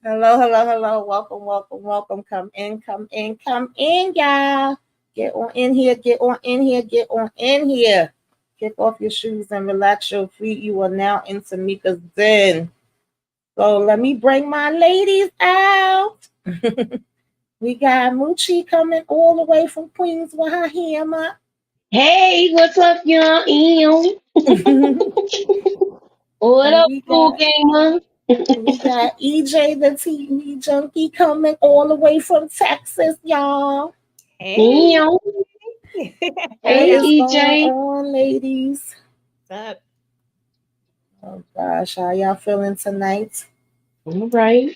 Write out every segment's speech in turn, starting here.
Hello, hello, hello. Welcome, welcome, welcome. Come in, come in, come in, y'all. Get on in here, get on in here, get on in here. Kick off your shoes and relax your feet. You are now in Tamika's Den. So let me bring my ladies out. We got Moochie coming all the way from Queens with her hammer. Hey, what's up, y'all? Ew. and What up, we cool got gamer? we got EJ the TV junkie coming all the way from Texas, y'all. Hey. Ew. How What Hey, y'all? is going EJ. on, ladies? What's up? Oh gosh, how y'all feeling tonight? All right.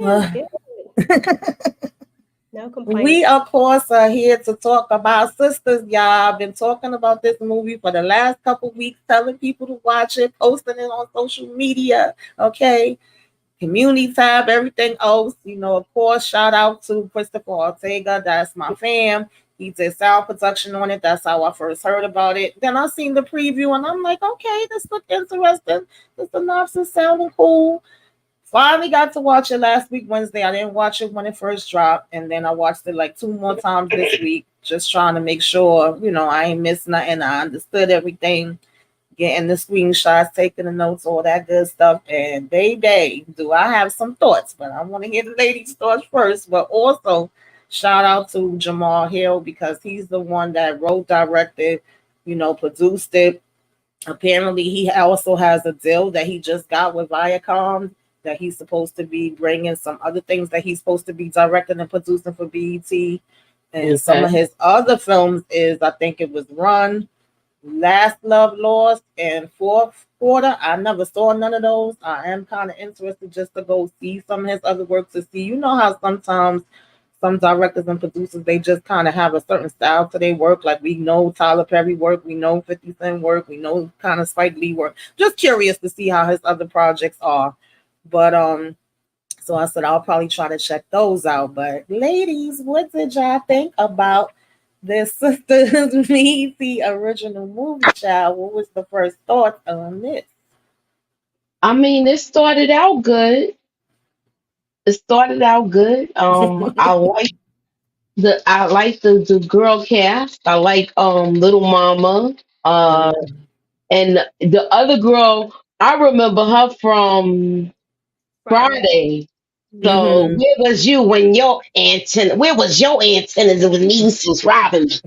Uh, Good, good. No we complaints. of course are here to talk about Sisters, y'all. I've been talking about this movie for the last couple weeks, telling people to watch it, posting it on social media. Okay, community tab, everything else. Of course, shout out to Christopher Ortega. That's my fam. He did sound production on it. That's how I first heard about it. Then I seen the preview and I'm like, okay, this looked interesting. The synopsis sounding cool. Finally got to watch it last week, Wednesday. I didn't watch it when it first dropped. And then I watched it like two more times this week, just trying to make sure, I ain't missed nothing. I understood everything, getting the screenshots, taking the notes, all that good stuff. And baby, do I have some thoughts, but I want to hear the ladies' thoughts first. But also, shout out to Jamal Hill because he's the one that wrote, directed, produced it. Apparently, he also has a deal that he just got with Viacom that he's supposed to be bringing some other things that he's supposed to be directing and producing for BET. And some Okay. of his other films is, I think it was Run, Last Love Lost, and Fourth Quarter. I never saw none of those. I am kind of interested just to go see some of his other work to see. You know how sometimes some directors and producers they just kind of have a certain style to their work. Like we know Tyler Perry work, we know 50 Cent work, we know kind of Spike Lee work. Just curious to see how his other projects are. But so I said I'll probably try to check those out. But ladies, what did y'all think about this Sisters Meet the original movie, child? What was the first thought on this? I mean, it started out good. It started out good. I like the girl cast. I like Little Mama. Uh and the other girl, I remember her from Friday. Friday. So Mm-hmm. where was you when your antenna? Where was your antennas? It was me, Mrs. Robbins.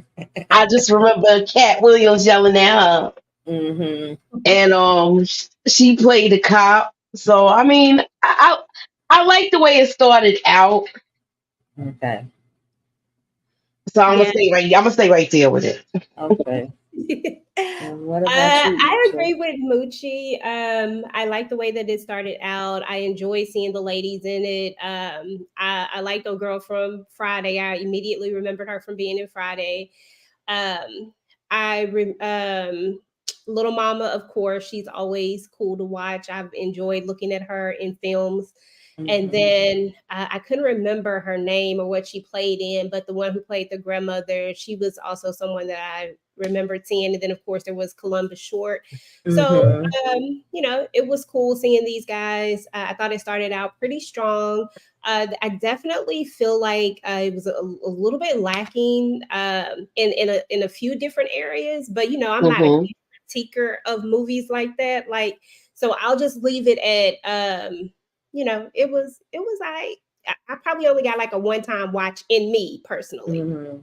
I just remember Cat Williams yelling at her, Mm-hmm. and she played the cop. So I mean, I like the way it started out. Okay. So I'm gonna Yeah. stay right. I'm gonna stay right there with it. Okay. And what about you, I EJ? agree with Moochie. I like the way that it started out. I enjoy seeing the ladies in it. I like the girl from Friday. I immediately remembered her from being in Friday. Um, Little Mama, of course, she's always cool to watch. I've enjoyed looking at her in films. And Mm-hmm. then I couldn't remember her name or what she played in, but the one who played the grandmother, she was also someone that I remembered seeing. And then, of course, there was Columbus Short. So, Mm-hmm. it was cool seeing these guys. I thought it started out pretty strong. I definitely feel like it was a little bit lacking in a few different areas, but I'm not a Hmm. huge critiquer of movies like that. Like, so I'll just leave it at it was I probably only got like a one time watch in me personally. Mm-hmm.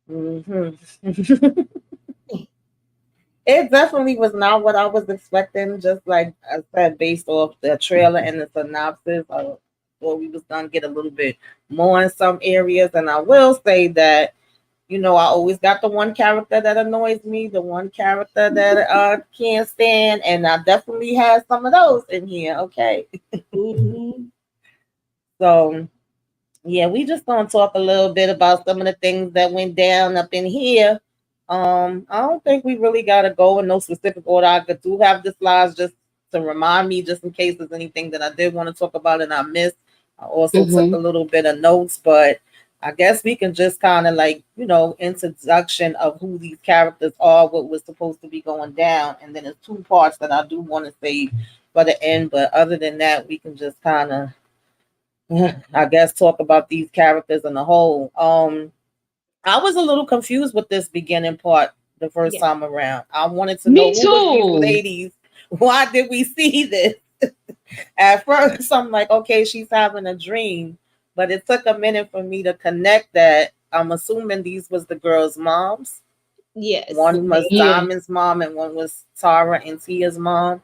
Mm-hmm. It definitely was not what I was expecting. Just like I said, based off the trailer and the synopsis, I thought we was gonna get a little bit more in some areas. And I will say that I always got the one character that annoys me, the one character that can't stand, and I definitely had some of those in here. Okay, Hmm. so yeah, we just gonna talk a little bit about some of the things that went down up in here. I don't think we really gotta go in no specific order. I do have the slides just to remind me, just in case there's anything that I did want to talk about and I missed. I also took a Hmm. little bit of notes, but I guess we can just kind of like, introduction of who these characters are, what was supposed to be going down, and then there's two parts that I do want to say for the end. But other than that, we can just kind of, I guess, talk about these characters in the whole. I was a little confused with this beginning part the first time around. I wanted to know Me who was these too. ladies. Why did we see this? At first, I'm like, okay, she's having a dream, but it took a minute for me to connect that. I'm assuming these was the girls' moms. Yes. One was Yeah. Diamond's mom, and one was Tara and Tia's mom.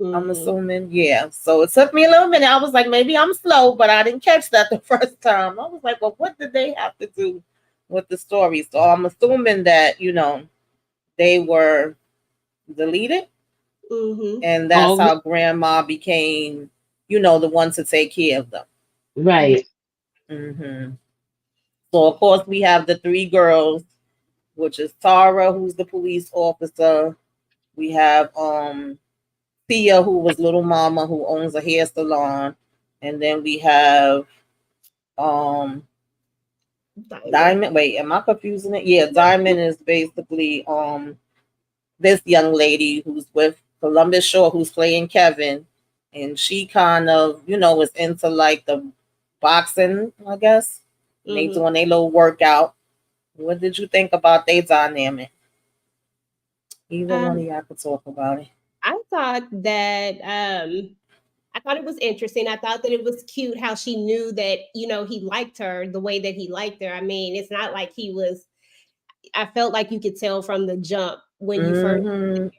I'm assuming, yeah. So it took me a little minute. I was like, maybe I'm slow, but I didn't catch that the first time. I was like, well, what did they have to do with the story? So I'm assuming that, you know, they were deleted, and that's how Grandma became, you know, the one to take care of them. Right. So of course we have the three girls, which is Tara, who's the police officer. We have Thea, who was Little Mama, who owns a hair salon, and then we have Diamond. Wait, am I confusing it? Yeah, Diamond is basically this young lady who's with Columbus Shaw, who's playing Kevin, and she kind of, you know, is into like the boxing, I guess. They doing their little workout. What did you think about their dynamic? Either one of y'all could talk about it. I thought that I thought it was interesting. I thought that it was cute how she knew that, you know, he liked her the way that he liked her. I mean, it's not like he was, I felt like you could tell from the jump when you first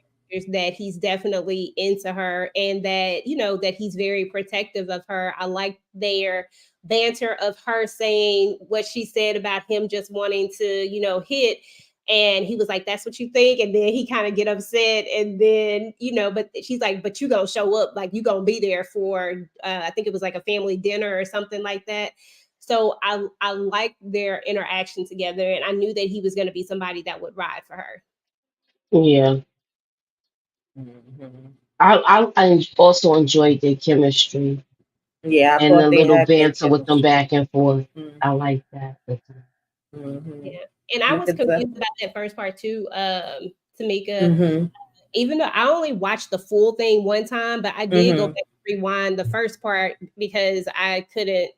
that he's definitely into her, and that, you know, that he's very protective of her. I like their banter of her saying what she said about him just wanting to, you know, hit. And he was like, that's what you think? And then he kind of get upset. And then, you know, but she's like, but you gonna show up, like you gonna be there for, I think it was like a family dinner or something like that. So I liked their interaction together. And I knew that he was going to be somebody that would ride for her. Yeah. I also enjoyed their chemistry. Yeah, I and the thought they little had good banter with them chemistry. back and forth. I like that. Yeah. And I was confused about that first part too, Tamika. Even though I only watched the full thing one time, but I did go back and rewind the first part because I couldn't.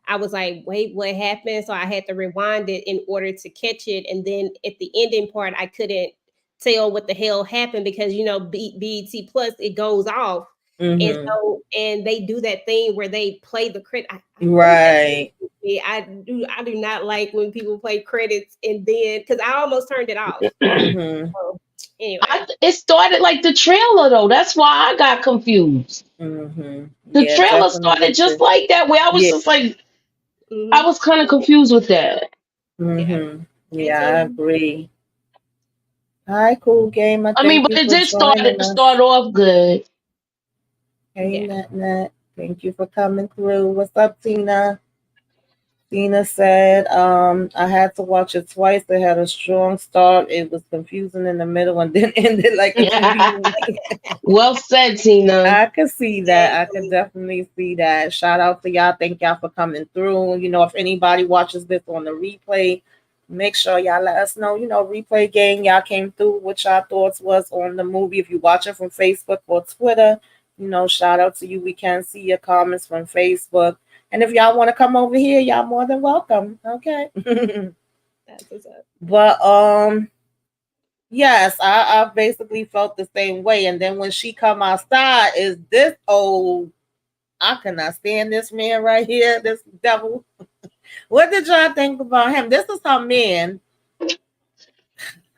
I was like, wait, what happened? So I had to rewind it in order to catch it. And then at the ending part, I couldn't tell what the hell happened because, you know, BET Plus, it goes off. And so, and they do that thing where they play the credit. Right. I do not like when people play credits and then, because I almost turned it off. So, anyway. It started like the trailer though. That's why I got confused. The trailer started just like that, where I was just like, I was kind of confused with that. Yeah, I agree. Hi, cool game. I mean, but it did start off good. Hey, Nat. Thank you for coming through. What's up, Tina? Tina said, I had to watch it twice. It had a strong start. It was confusing in the middle and then ended like a TV. Well said, Tina. I could see that. I could definitely see that. Shout out to y'all. Thank y'all for coming through. You know, if anybody watches this on the replay, make sure y'all let us know, you know, replay game. Y'all came through what y'all thoughts was on the movie. If you're watching from Facebook or Twitter, you know, shout out to you. We can see your comments from Facebook. And if y'all want to come over here, y'all more than welcome. Okay. That's what's up. But yes, I basically felt the same way. And then when she come outside, is this I cannot stand this man right here, this devil. What did y'all think about him? This is her man. Yeah,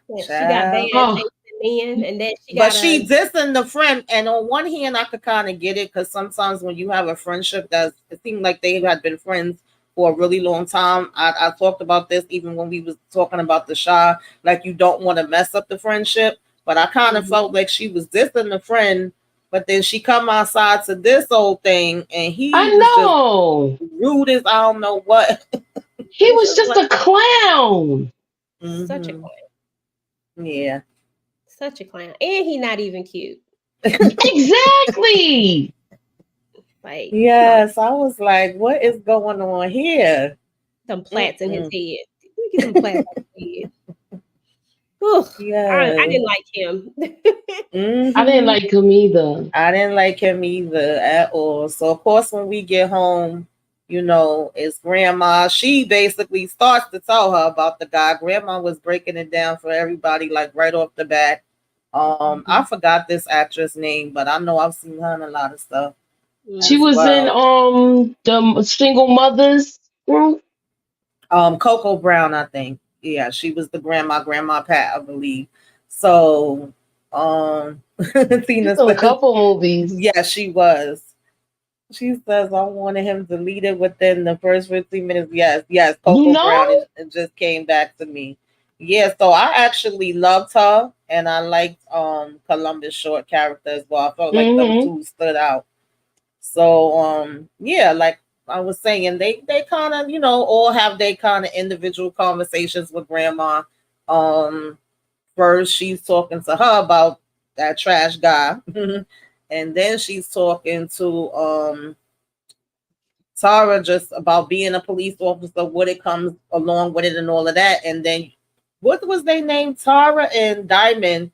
she got bad taste in men, and then she dissing the friend. And on one hand, I could kind of get it because sometimes when you have a friendship it seemed like they had been friends for a really long time. I talked about this even when we was talking about the Shy, like you don't want to mess up the friendship. But I kind of felt like she was dissing the friend, but then she come outside to this old thing, and he was just rude as I don't know what. He was just a clown. Such a clown. Yeah. Such a clown. And he not even cute. Exactly. Like, yes, I was like, what is going on here? Some plaits in his head. Look at some plaits in his head. I didn't like him. I didn't like him either. I didn't like him either at all. So of course, when we get home, it's grandma. She basically starts to tell her about the guy. Grandma was breaking it down for everybody, like right off the bat. I forgot this actress name, but I know I've seen her in a lot of stuff. She was in the Single Mothers group. Coco Brown, I think. Yeah, she was the Grandma Pat, I believe. So, Tina says, a couple movies. Yeah, she was. She says, I wanted him deleted within the first 15 minutes. Yes, Coco Brown. It just came back to me. Yeah, so I actually loved her, and I liked Columbus Short character as well. I felt like those two stood out. So yeah, like I was saying, they kind of all have they kind of individual conversations with grandma. First she's talking to her about that trash guy, and then she's talking to Tara just about being a police officer, what it comes along with it and all of that. And then what was their name? Tia and Diamond.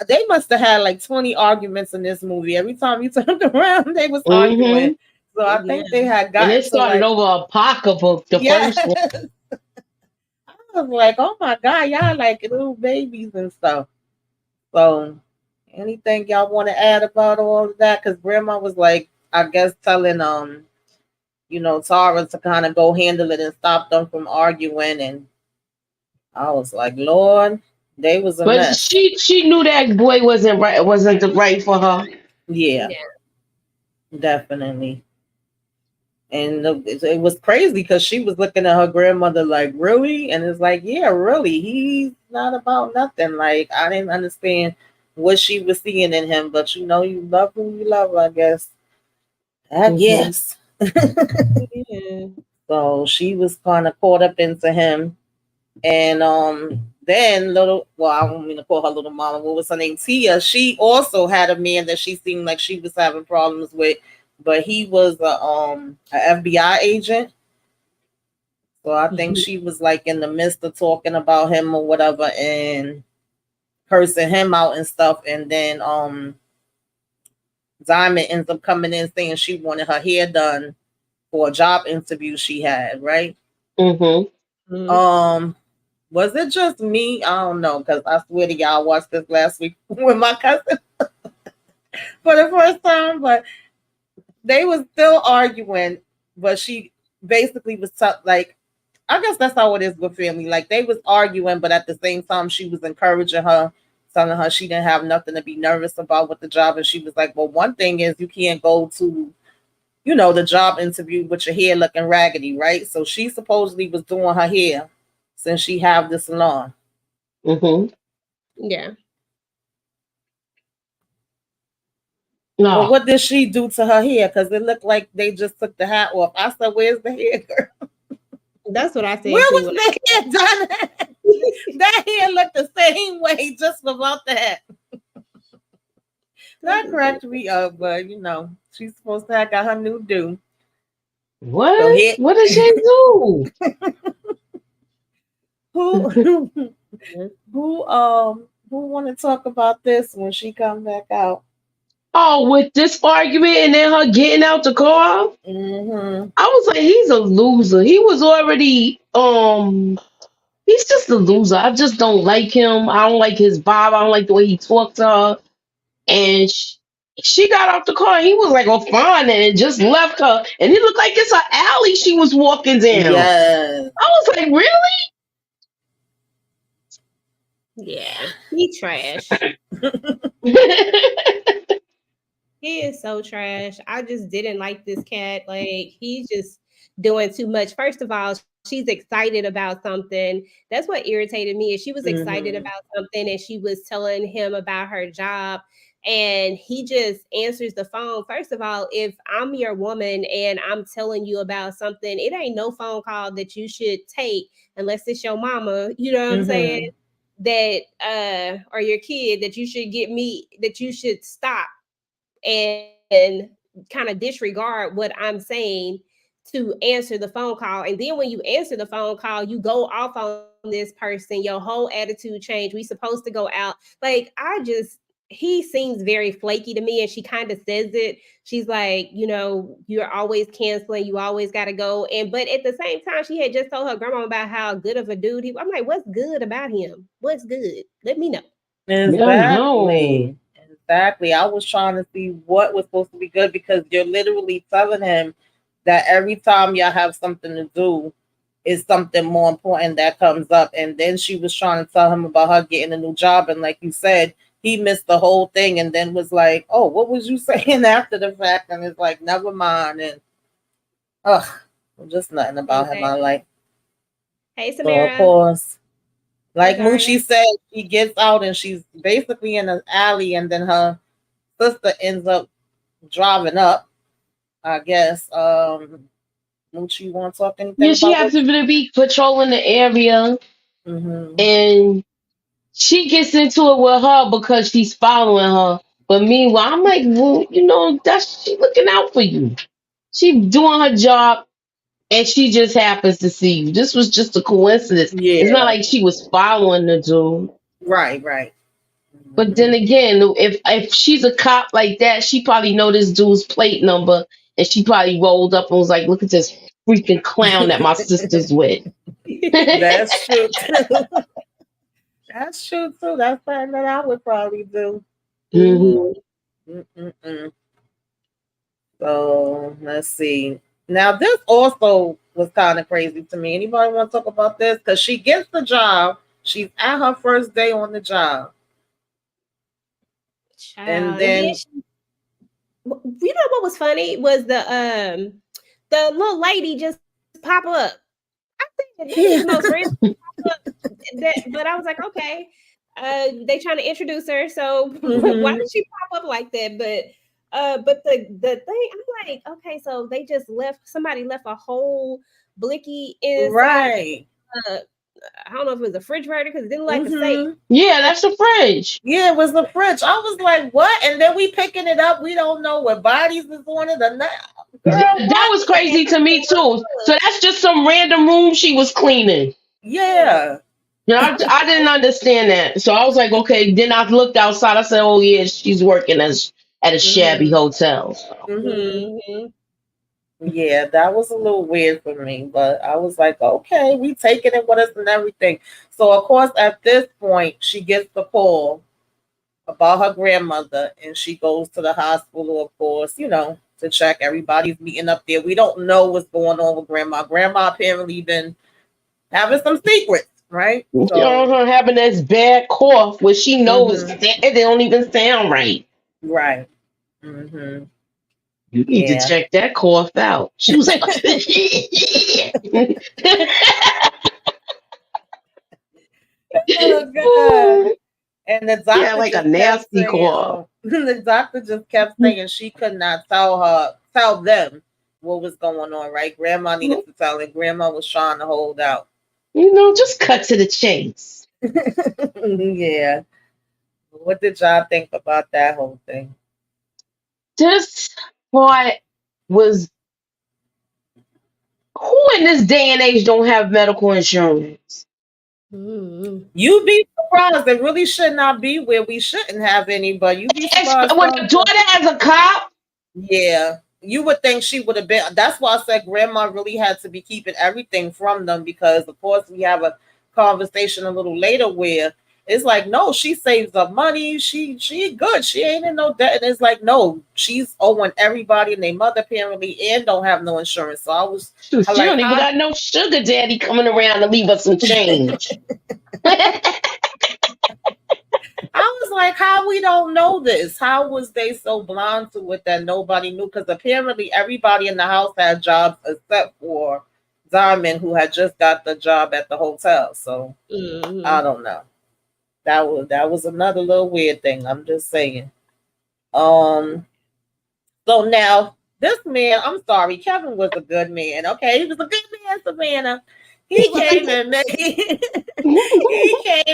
They must have had like 20 arguments in this movie. Every time you turned around, they was arguing. So I think they had gotten. And it started over a pocketbook, the first one. I was like, oh my God, y'all like little babies and stuff. So anything y'all want to add about all of that? Because grandma was like, I guess telling Tara to kind of go handle it and stop them from arguing. And I was like, Lord, they was a mess. She knew that boy wasn't right for her. Yeah. Definitely. And it was crazy because she was looking at her grandmother like, really? And it's like, yeah, really. He's not about nothing. Like, I didn't understand what she was seeing in him, but you love who you love, I guess. Yes. So she was kind of caught up into him. And then I don't mean to call her little mama. What was her name? Tia. She also had a man that she seemed like she was having problems with, but he was a FBI agent. So I think she was like in the midst of talking about him or whatever and cursing him out and stuff. And then Diamond ends up coming in saying she wanted her hair done for a job interview she had, right? Was it just me? I don't know, because I swear to y'all, I watched this last week with my cousin for the first time, but they was still arguing, but she basically was like, I guess that's how it is with family. Like, they was arguing, but at the same time, she was encouraging her, telling her she didn't have nothing to be nervous about with the job. And she was like, well, one thing is you can't go to, the job interview with your hair looking raggedy, right? So she supposedly was doing her hair since she have the salon. Yeah. No. But what did she do to her hair? Because it looked like they just took the hat off. I said, where's the hair, girl? That's what I said. Where was the hair done? That hair looked the same way, just without the hat. That cracked me up, but she's supposed to have got her new do. What? So what did she do? Who want to talk about this when she comes back out? Oh, with this argument and then her getting out the car? I was like, he's a loser. He was already he's just a loser. I just don't like him. I don't like his vibe. I don't like the way he talks to her. And she got out the car and he was like, oh, fine, and just left her. And it looked like it's an alley she was walking down. Yes. I was like, really? Yeah, he trash. He is so trash. I just didn't like this cat. Like, he's just doing too much. First of all, she's excited about something. That's what irritated me. Is she was excited about something and she was telling him about her job. And he just answers the phone. First of all, if I'm your woman and I'm telling you about something, it ain't no phone call that you should take unless it's your mama. You know what I'm saying? That or your kid that you should stop and kind of disregard what I'm saying to answer the phone call. And then when you answer the phone call, you go off on this person, your whole attitude change. We supposed to go out. Like, he seems very flaky to me. And she kind of says it. She's like, you're always canceling. You always got to go. But at the same time, she had just told her grandma about how good of a dude he was. I'm like, what's good about him? What's good? Let me know. Exactly. Exactly. I was trying to see what was supposed to be good, because you're literally telling him that every time y'all have something to do, is something more important that comes up. And then she was trying to tell him about her getting a new job. And like you said, he missed the whole thing and then was like, oh, what was you saying after the fact? And it's like, never mind. And just nothing about him I like. Hey, Samara. So of course, like Moochie said, she gets out and she's basically in an alley, and then her sister ends up driving up, I guess. Moochie, you want to talk anything? Yeah, she happens to be patrolling the area, and she gets into it with her because she's following her. But meanwhile, I'm like, well, that's she looking out for you. She doing her job, and she just happens to see you. This was just a coincidence. Yeah. It's not like she was following the dude. Right. But then again, if she's a cop like that, she probably know this dude's plate number, and she probably rolled up and was like, look at this freaking clown that my sister's with. That's true too. That's true too. That's something that I would probably do. So let's see. Now this also was kind of crazy to me. Anybody want to talk about this? Because she gets the job. She's at her first day on the job. And then you know what was funny was the little lady just pop up. I think the most random pop up but I was like, okay, they trying to introduce her, so why did she pop up like that? But the thing, I'm like, okay, so they just somebody left a whole blicky inside. Right. I don't know if it was a refrigerator because it didn't like to say. Yeah, that's the fridge. Yeah, it was the fridge. I was like, what? And then we picking it up. We don't know what bodies is on it or not. Girl, that was crazy to me too. So that's just some random room she was cleaning. Yeah. I didn't understand that. So I was like, okay. Then I looked outside. I said, oh yeah, she's working at a shabby hotel. Yeah, that was a little weird for me, but I was like, okay, we taking it with us and everything. So of course, at this point, she gets the call about her grandmother, and she goes to the hospital, of course, to check. Everybody's meeting up there. We don't know what's going on with grandma. Grandma apparently been having some secrets, right? So, having this bad cough, where she knows they don't even sound right. Right. You need to check that cough out. She was like, oh, God. And the doctor like a nasty cough. The doctor just kept saying she could not tell them what was going on, right? Grandma needed to tell, and grandma was trying to hold out. Just cut to the chase. Yeah. What did y'all think about that whole thing? This part was, who in this day and age don't have medical insurance? You'd be surprised. It really should not be where we shouldn't have any, but you'd be surprised. When the daughter has a cop? Yeah. You would think she would have been. That's why I said grandma really had to be keeping everything from them, because of course we have a conversation a little later where it's like, no, she saves up money. She good. She ain't in no debt. And it's like, no, she's owing everybody and their mother apparently, and don't have no insurance. So I was, she don't even got no sugar daddy coming around to leave us some change. I was like, how we don't know this? How was they so blind to it that nobody knew? Because apparently everybody in the house had jobs except for Diamond, who had just got the job at the hotel. So I don't know. That was another little weird thing. I'm just saying. So now this man, I'm sorry, Kevin was a good man. Okay, he was a good man, Savannah. He came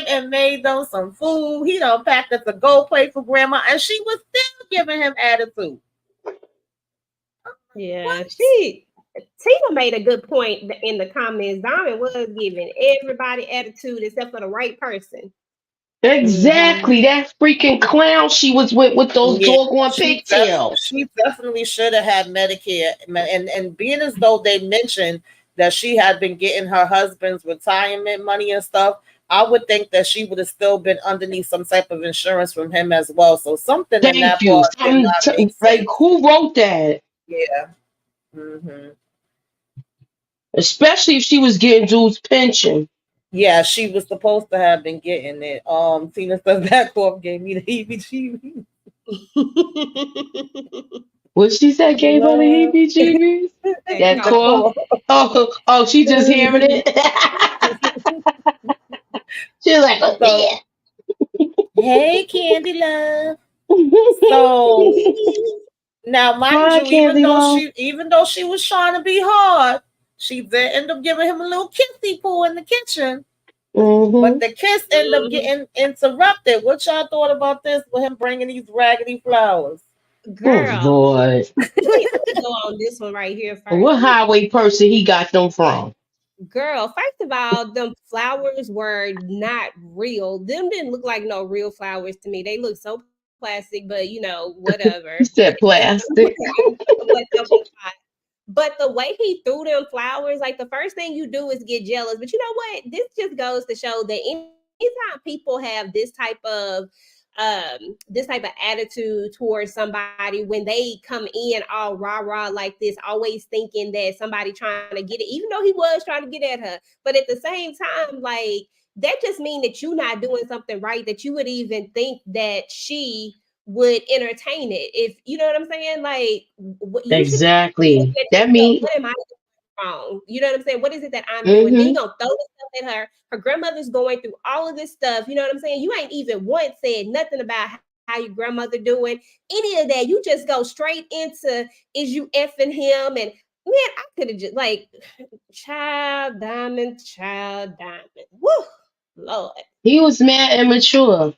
and made them some food. He done packed up a go plate for grandma, and she was still giving him attitude. Yeah, she Tina made a good point in the comments. Diamond was giving everybody attitude except for the right person. Exactly. That freaking clown she was with those Yeah, doggone pigtails. she definitely should have had Medicare, and being as though they mentioned that she had been getting her husband's retirement money and stuff, I would think that she would have still been underneath some type of insurance from him as well. So something in Thank that you. part did not make Like sense. who wrote that? Yeah. hmm Especially if she was getting dude's pension. Yeah, she was supposed to have been getting it. Tina says that cough gave me the heebie-jeebies. What she said gave her the heebie-jeebies? That The cough. cough. Oh, she just hearing it. She's like, oh, So, hey, Candy Love. So now, mind hi, you, Candy Love. even though she was trying to be hard, she did end up giving him a little kissy poo in the kitchen. But the kiss ended up getting interrupted. What y'all thought about this with him bringing these raggedy flowers? Girl, oh Lord. please go on this one right here first. What highway person he got them from? Girl, first of all, them flowers were not real. Them didn't look like no real flowers to me. They look so plastic, but whatever. He said plastic. But the way he threw them flowers, like the first thing you do is get jealous. But you know what? This just goes to show that anytime people have this type of attitude towards somebody, when they come in all rah-rah like this, always thinking that somebody trying to get it, even though he was trying to get at her. But at the same time, like, that just means that you're not doing something right, that you would even think that she would entertain it. If you know what I'm saying, like, Exactly. That means what am I doing wrong? You know what I'm saying? What is it that I'm doing? Then you gonna throw this stuff at her. Her grandmother's going through all of this stuff. You know what I'm saying? You ain't even once said nothing about how your grandmother doing, any of that. You just go straight into, is you effing him? And man, I could have just like, child diamond. Woo, Lord. he was mad immature.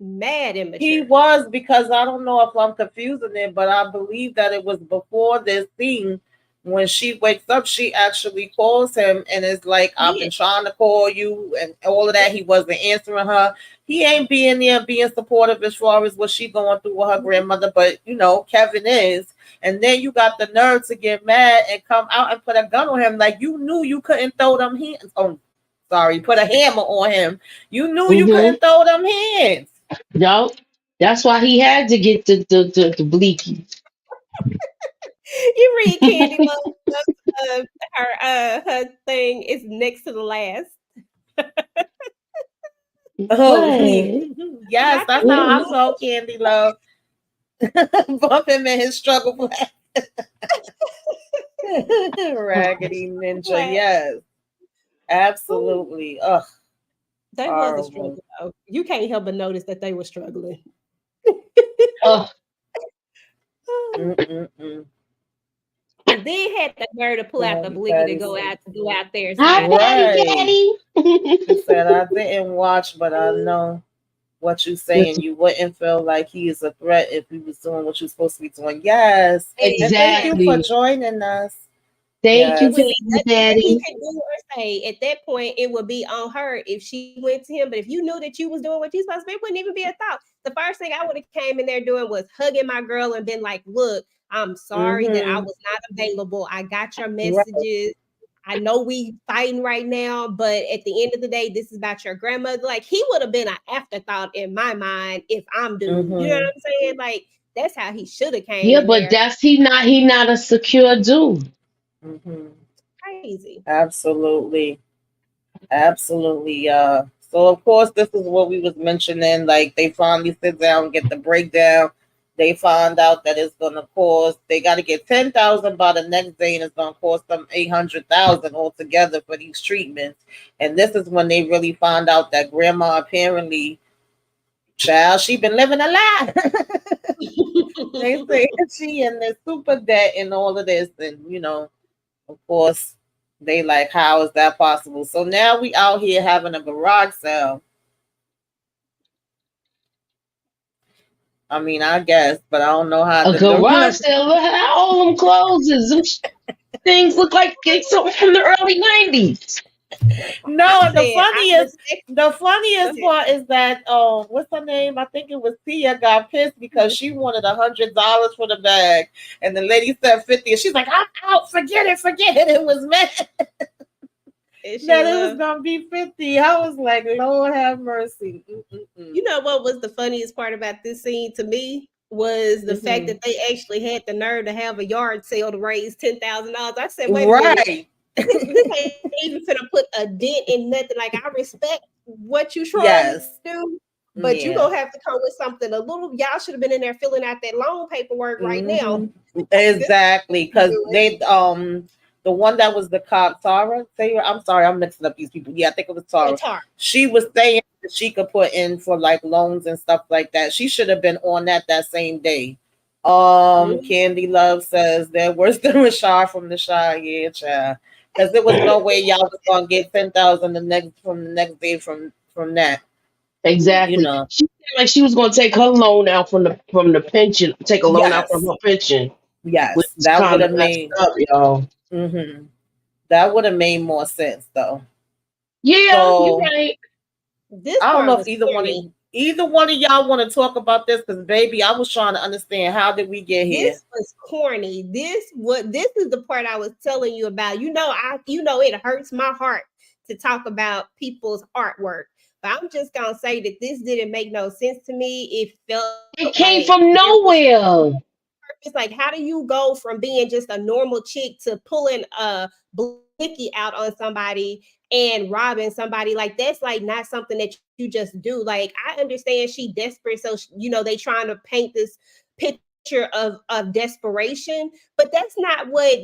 Mad immature. He was, because I don't know if I'm confusing it, but I believe that it was before this thing. When she wakes up, she actually calls him and is like, I've been trying to call you and all of that. He wasn't answering her. He ain't being there, being supportive as far as what she going through with her grandmother. But, Kevin is. And then you got the nerve to get mad and come out and put a gun on him. Like, you knew you couldn't throw them hands. Oh, sorry, put a hammer on him. You knew you couldn't throw them hands. No, that's why he had to get the bleaky. You read Candy Love, her thing is next to the last. Yes, that's how I saw Candy Love. Bump him in his struggle flag. Raggedy Ninja, yes. Absolutely. Ugh. They was a struggle, though. You can't help but notice that they were struggling. And then had the nerve to pull out the blicky to go out there. Hi, Daddy. He said, I didn't watch, but I know what you're saying. You wouldn't feel like he is a threat if he was doing what you're supposed to be doing. Yes. Exactly. And thank you for joining us. Thank you, Daddy. He could do or say at that point, it would be on her if she went to him. But if you knew that you was doing what you supposed to be, it wouldn't even be a thought. The first thing I would have came in there doing was hugging my girl and been like, look, I'm sorry that I was not available. I got your messages. Right. I know we fighting right now, but at the end of the day, this is about your grandmother. Like, he would have been an afterthought in my mind if I'm doing, you know what I'm saying? Like, that's how he should have came. Yeah, but he not a secure dude. Crazy. Absolutely. So of course, this is what we was mentioning. Like, they finally sit down and get the breakdown. They find out that it's gonna cost. They got to get 10,000 by the next day, and it's gonna cost them 800,000 altogether for these treatments. And this is when they really find out that grandma apparently, child, she been living a lie. They say she in this super debt and all of this, and of course, they like, how is that possible? So now we out here having a garage sale. I mean, I guess, but I don't know how. A garage sale? Look how all them clothes is. things look like it's something from the early 90s. No, I said, I respect. the funniest Go part is that what's her name? I think it was Tia got pissed because Mhm. she wanted $100 for the bag, and the lady said 50, and she's like, "I'm out, forget it, forget it." It was mad And she that it was was. gonna be 50. I was like, Lord have mercy. You know what was the funniest part about this scene to me was the fact that they actually had the nerve to have a yard sale to raise $10,000. I said, wait a minute, Right. this ain't even finna put a dent in nothing. Like I respect what you trying Yes. to do, but you Yeah. gonna have to come with something a little. Y'all should have been in there filling out that loan paperwork right now. Exactly, because Do it. they the one that was the cop, Tara. I'm sorry, I'm mixing up these people. Yeah, I think it was Tara. It's hard. She was saying that she could put in for like loans and stuff like that. She should have been on that same day. Candy Love says they're worse than Rashad from the Shy. Yeah, child. Because there was no way y'all was gonna get 10,000 the next day from that. Exactly. You know. She said like she was going to take her loan out from the pension, take a loan out Yes. from her pension, which Yes. is That would kind of have messed made up, y'all. that would have made more sense though. Yeah, you're So right. This I don't part know if was either corny. one of y'all want to talk about this, because baby, I was trying to understand how did we get here. This was corny. This is the part I was telling you about. You know, it hurts my heart to talk about people's artwork. But I'm just gonna say that this didn't make no sense to me. It felt It came like from nowhere. it's like, how do you go from being just a normal chick to pulling a blicky out on somebody and robbing somebody? Like that's like not something that you just do. Like I understand she desperate, so they trying to paint this picture of desperation, but that's not what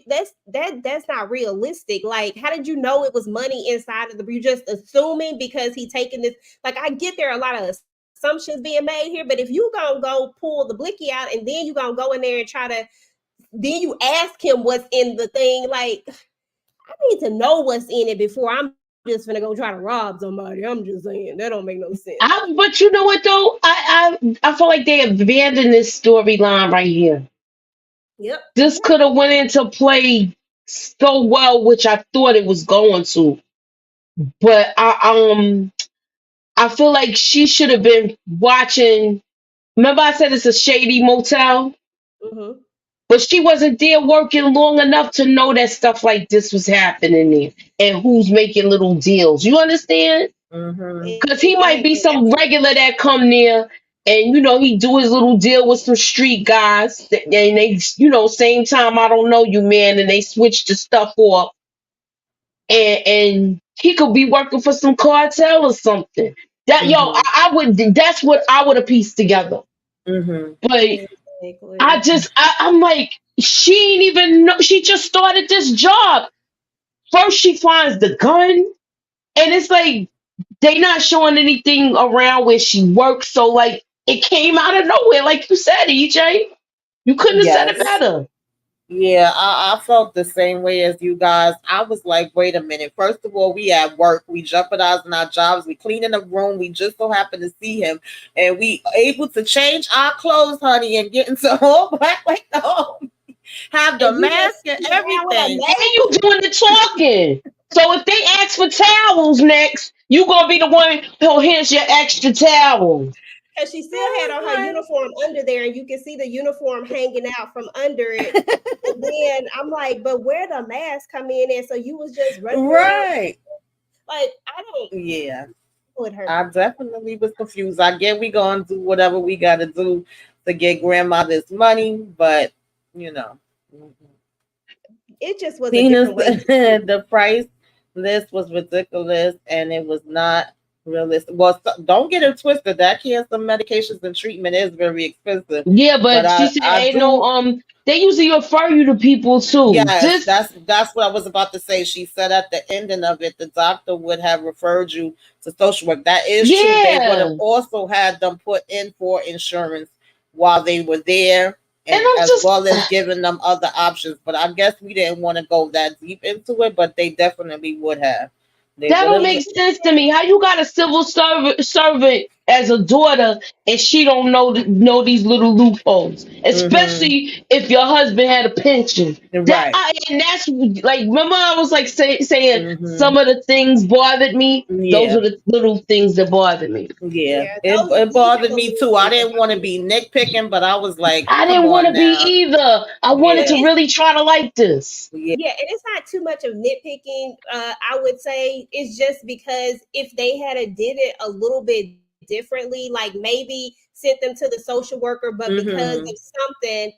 that's not realistic. Like how did you know it was money inside of you just assuming because he taking this? Like I get there are a lot of assumptions being made here, but if you gonna go pull the blicky out and then you gonna go in there and try to, then you ask him what's in the thing, like I need to know what's in it before I'm just gonna go try to rob somebody. I'm just saying that don't make no sense. But you know what though? I feel like they abandoned this storyline right here. Yep. This could have went into play so well, which I thought it was going to. But I feel like she should have been watching. Remember, I said it's a shady motel, Mm-hmm. but she wasn't there working long enough to know that stuff like this was happening there and who's making little deals. You understand? Because he might be Exactly. some regular that come there and he do his little deal with some street guys and they same time I don't know you, man, and they switch the stuff off and he could be working for some cartel or something. That I would that's what I would have pieced together. But Exactly. I'm like, she ain't even know, she just started this job. First she finds the gun, and it's like they not showing anything around where she works, so like it came out of nowhere, like you said, EJ. You couldn't have said it Yes. better. Yeah, I felt the same way as you guys. I was like, wait a minute. First of all, we at work. We jeopardizing our jobs. We cleaning a room. We just so happen to see him. And we able to change our clothes, honey, and get into all black like the home. Have the mask and everything. And you doing the talking. So if they ask for towels next, you gonna be the one who here's your extra towels. Because she still had on her uniform under there, and you can see the uniform hanging out from under it. And then I'm like, but where the mask come in? And so you was just running right. Like I don't. Yeah. It hurt. I definitely was confused. I get we gonna do whatever we gotta do to get grandma this money, but it just was a different way. The price list was ridiculous and it was not realistic. Well, don't get it twisted. That cancer medications and treatment is very expensive. Yeah, but she said ain't no they usually refer you to people too. Yes, that's what I was about to say. She said at the ending of it, the doctor would have referred you to social work. That is true. They would have also had them put in for insurance while they were there, and as well as giving them other options. But I guess we didn't want to go that deep into it, but they definitely would have. That don't make sense to me. How you got a civil servant as a daughter, and she don't know these little loopholes, especially if your husband had a pension. Right. And that's like, remember I was like saying Mm-hmm. some of the things bothered me. Those Yeah. are the little things that bothered me. Yeah. Yeah, It these bothered type of me too. I movies didn't want to about be nitpicking, but I was like, I come didn't want on to be now. either. I wanted but Yeah. to really try to like this. Yeah. yeah, and it's not too much of nitpicking. I would say it's just because if they had a did it a little bit differently, like maybe sent them to the social worker, but because Mm-hmm. of something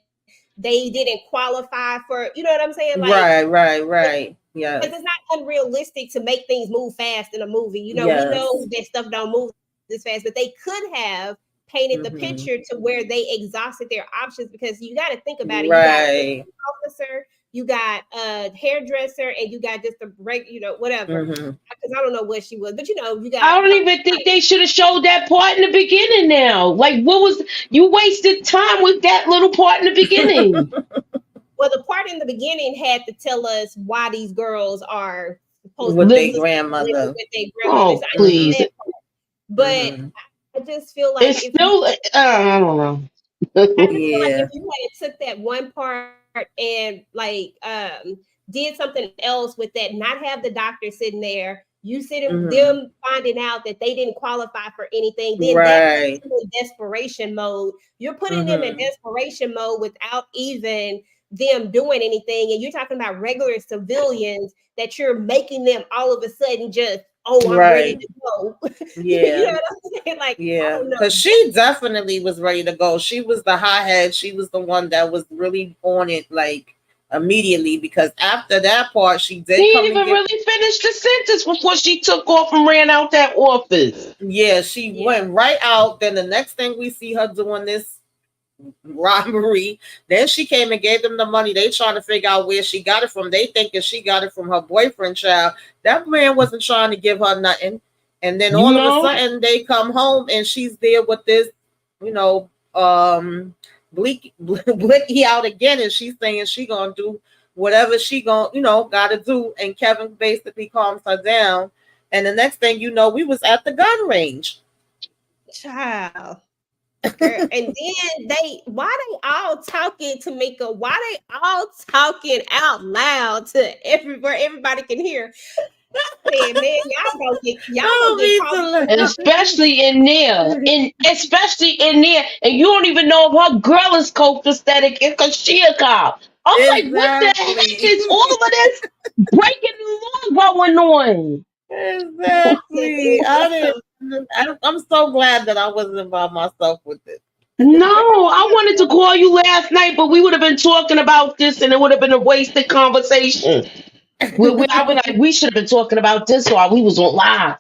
they didn't qualify for, you know what I'm saying? Like, Right. Yeah. because it's not unrealistic to make things move fast in a movie. You know, we Yes. know that stuff don't move this fast, but they could have painted the Mm-hmm. picture to where they exhausted their options, because you got to think about it. You got Right. officer, you got a hairdresser, and you got just a break, you know, whatever. Mm-hmm. Because I don't know what she was, but you know, you got. I don't even think they should have showed that part in the beginning now. Like, what was, you wasted time with that little part in the beginning. Well, the part in the beginning had to tell us why these girls are supposed With to their be grandmother. living with their grandmothers. Oh, please. But Mm-hmm. I just feel like It's still, I don't know. I just feel like Yeah. if you had took that one part and like did something else with that, not have the doctor sitting there, you sitting Mm-hmm. them finding out that they didn't qualify for anything, then that Right. puts them in desperation mode. You're putting them in Mm-hmm. desperation mode without even them doing anything, and you're talking about regular civilians that you're making them all of a sudden just, oh, I'm ready Right. to go. You Yeah. know what I'm saying? Like, I Yeah. don't know. Because she definitely was ready to go. She was the hothead. She was the one that was really on it like immediately, because after that part, she She did come didn't and even get. really finish the sentence before she took off and ran out that office. Yeah, she Yeah. went right out. Then the next thing we see her doing this robbery. Then she came and gave them the money. They trying to figure out where she got it from. They thinking she got it from her boyfriend child. That man wasn't trying to give her nothing. And then all of a sudden they come home and she's there with this, you know, Blicky out again, and she's saying she gonna do whatever she gonna, you know, gotta do. And Kevin basically calms her down. And the next thing you know, we was at the gun range. Child. Girl, and then why they all talking, Tamika? Why they all talking out loud to everywhere everybody can hear? Man, y'all gonna get especially in there, and you don't even know if her girl is copacetic because she a cop. I'm like, what the heck is all of this breaking the law going on? Exactly. I'm so glad that I wasn't by myself with it. No, I wanted to call you last night, but we would have been talking about this, and it would have been a wasted conversation. I was like, we should have been talking about this while we was on live.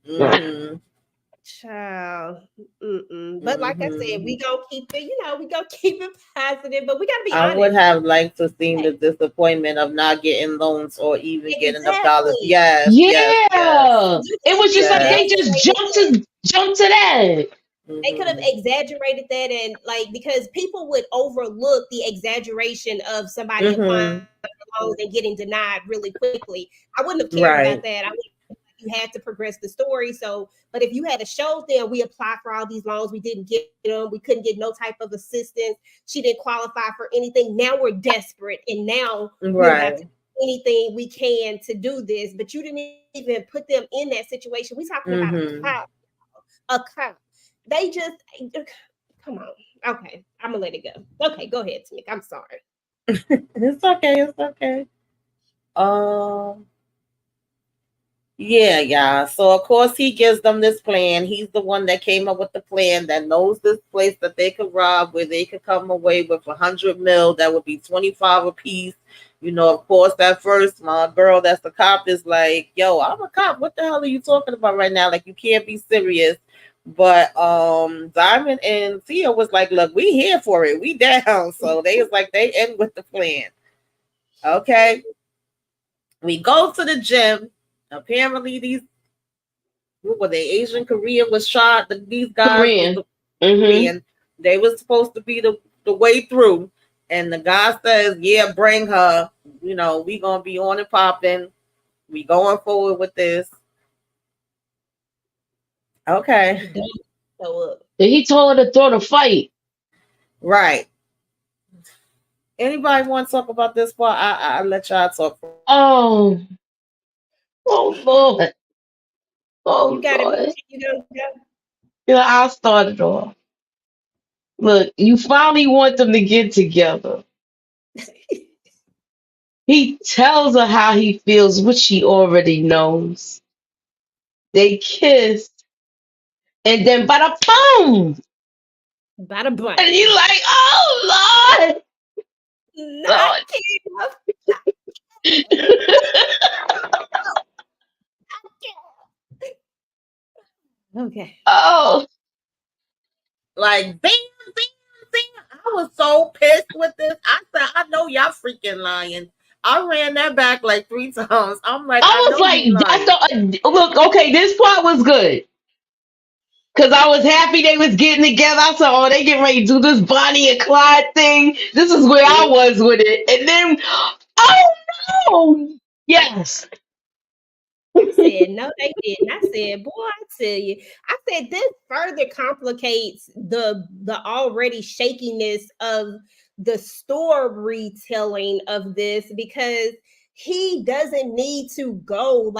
Mm-hmm. Child. But like I said, we gonna keep it, we gonna keep it positive, but we gotta be honest. I would have liked to see the disappointment of not getting loans or even getting the dollars. Yes. Yeah. It was just like they just jumped to that. They could have exaggerated that, and like, because people would overlook the exaggeration of somebody applying for loans and getting denied really quickly. I wouldn't have cared about that. I would. You had to progress the story. So, but if you had to show them, we applied for all these loans, we didn't get them, we couldn't get no type of assistance, she didn't qualify for anything. Now we're desperate, and now we're about to do anything we can to do this. But you didn't even put them in that situation. We talking about a cop. They just come on. Okay, I'm gonna let it go. Okay, go ahead, Tamika. I'm sorry. It's okay. Yeah. So of course he gives them this plan. He's the one that came up with the plan, that knows this place that they could rob, where they could come away with $100 million. That would be 25 a piece. You know, of course, at first, my girl that's the cop is like, yo, I'm a cop. What the hell are you talking about right now? Like, you can't be serious. But Diamond and Tia was like, look, we here for it. We down. So they was like, they end with the plan. Okay. We go to the gym. Apparently these, what were they, Asian Korean was shot. These guys Korean. They were supposed to be the way through. And the guy says, yeah, bring her. You know, we gonna be on and popping. We going forward with this. Okay. show up. And he told her to throw the fight. Right. Anybody want to talk about this part? I'll let y'all talk. Oh Lord. Oh You got it. Lord. You don't go. Yeah, I'll start it off. Look, you finally want them to get together. He tells her how he feels, which she already knows. They kiss, and then bada boom! Bada bang. And you like, oh Lord! Not okay. Oh, Like, bam, bam, bam. I was so pissed with this. I said, I know y'all freaking lying. I ran that back like 3 times. I'm like, I I was know you like, I lying. thought, look, okay, this part was good. Cause I was happy they was getting together. I said, oh, they getting ready to do this Bonnie and Clyde thing. This is where I was with it. And then, oh no! Yes. I said, no, they didn't. I said, boy, I tell you. I said, this further complicates the already shakiness of the store retelling of this because he doesn't need to go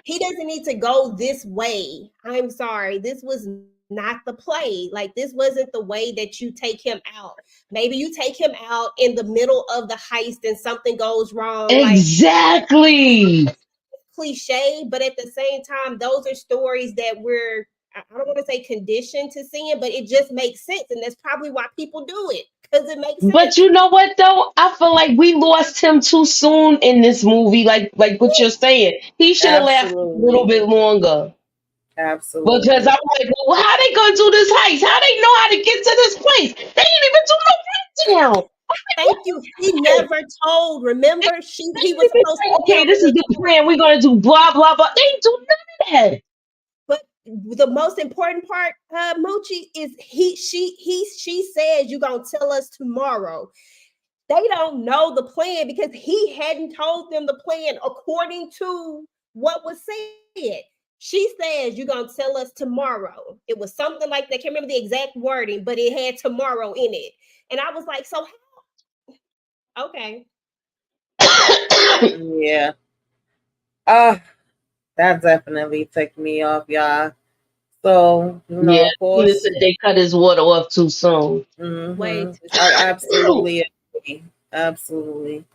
he doesn't need to go this way. I'm sorry. This was not the play. Like, this wasn't the way that you take him out. Maybe you take him out in the middle of the heist and something goes wrong. Exactly. Cliche, but at the same time, those are stories that I don't want to say conditioned to seeing, but it just makes sense. And that's probably why people do it, because it makes sense. But you know what though? I feel like we lost him too soon in this movie. Like what you're saying. He should have lasted a little bit longer. Absolutely. Because I'm like, well, how they gonna do this heist? How they know how to get to this place? They didn't even do no breakdown. Thank you. He never told. Remember, he was supposed to. Okay, this is the plan. We're gonna do blah blah blah. They didn't do none of that. But the most important part, Moochie, is she says you're gonna tell us tomorrow. They don't know the plan because he hadn't told them the plan according to what was said. She says you're gonna tell us tomorrow. It was something like that. I can't remember the exact wording, but it had tomorrow in it. And I was like, so how? Okay. Yeah. That definitely took me off, y'all. So, of course, they cut his water off too soon. Way too soon. I absolutely agree. Absolutely.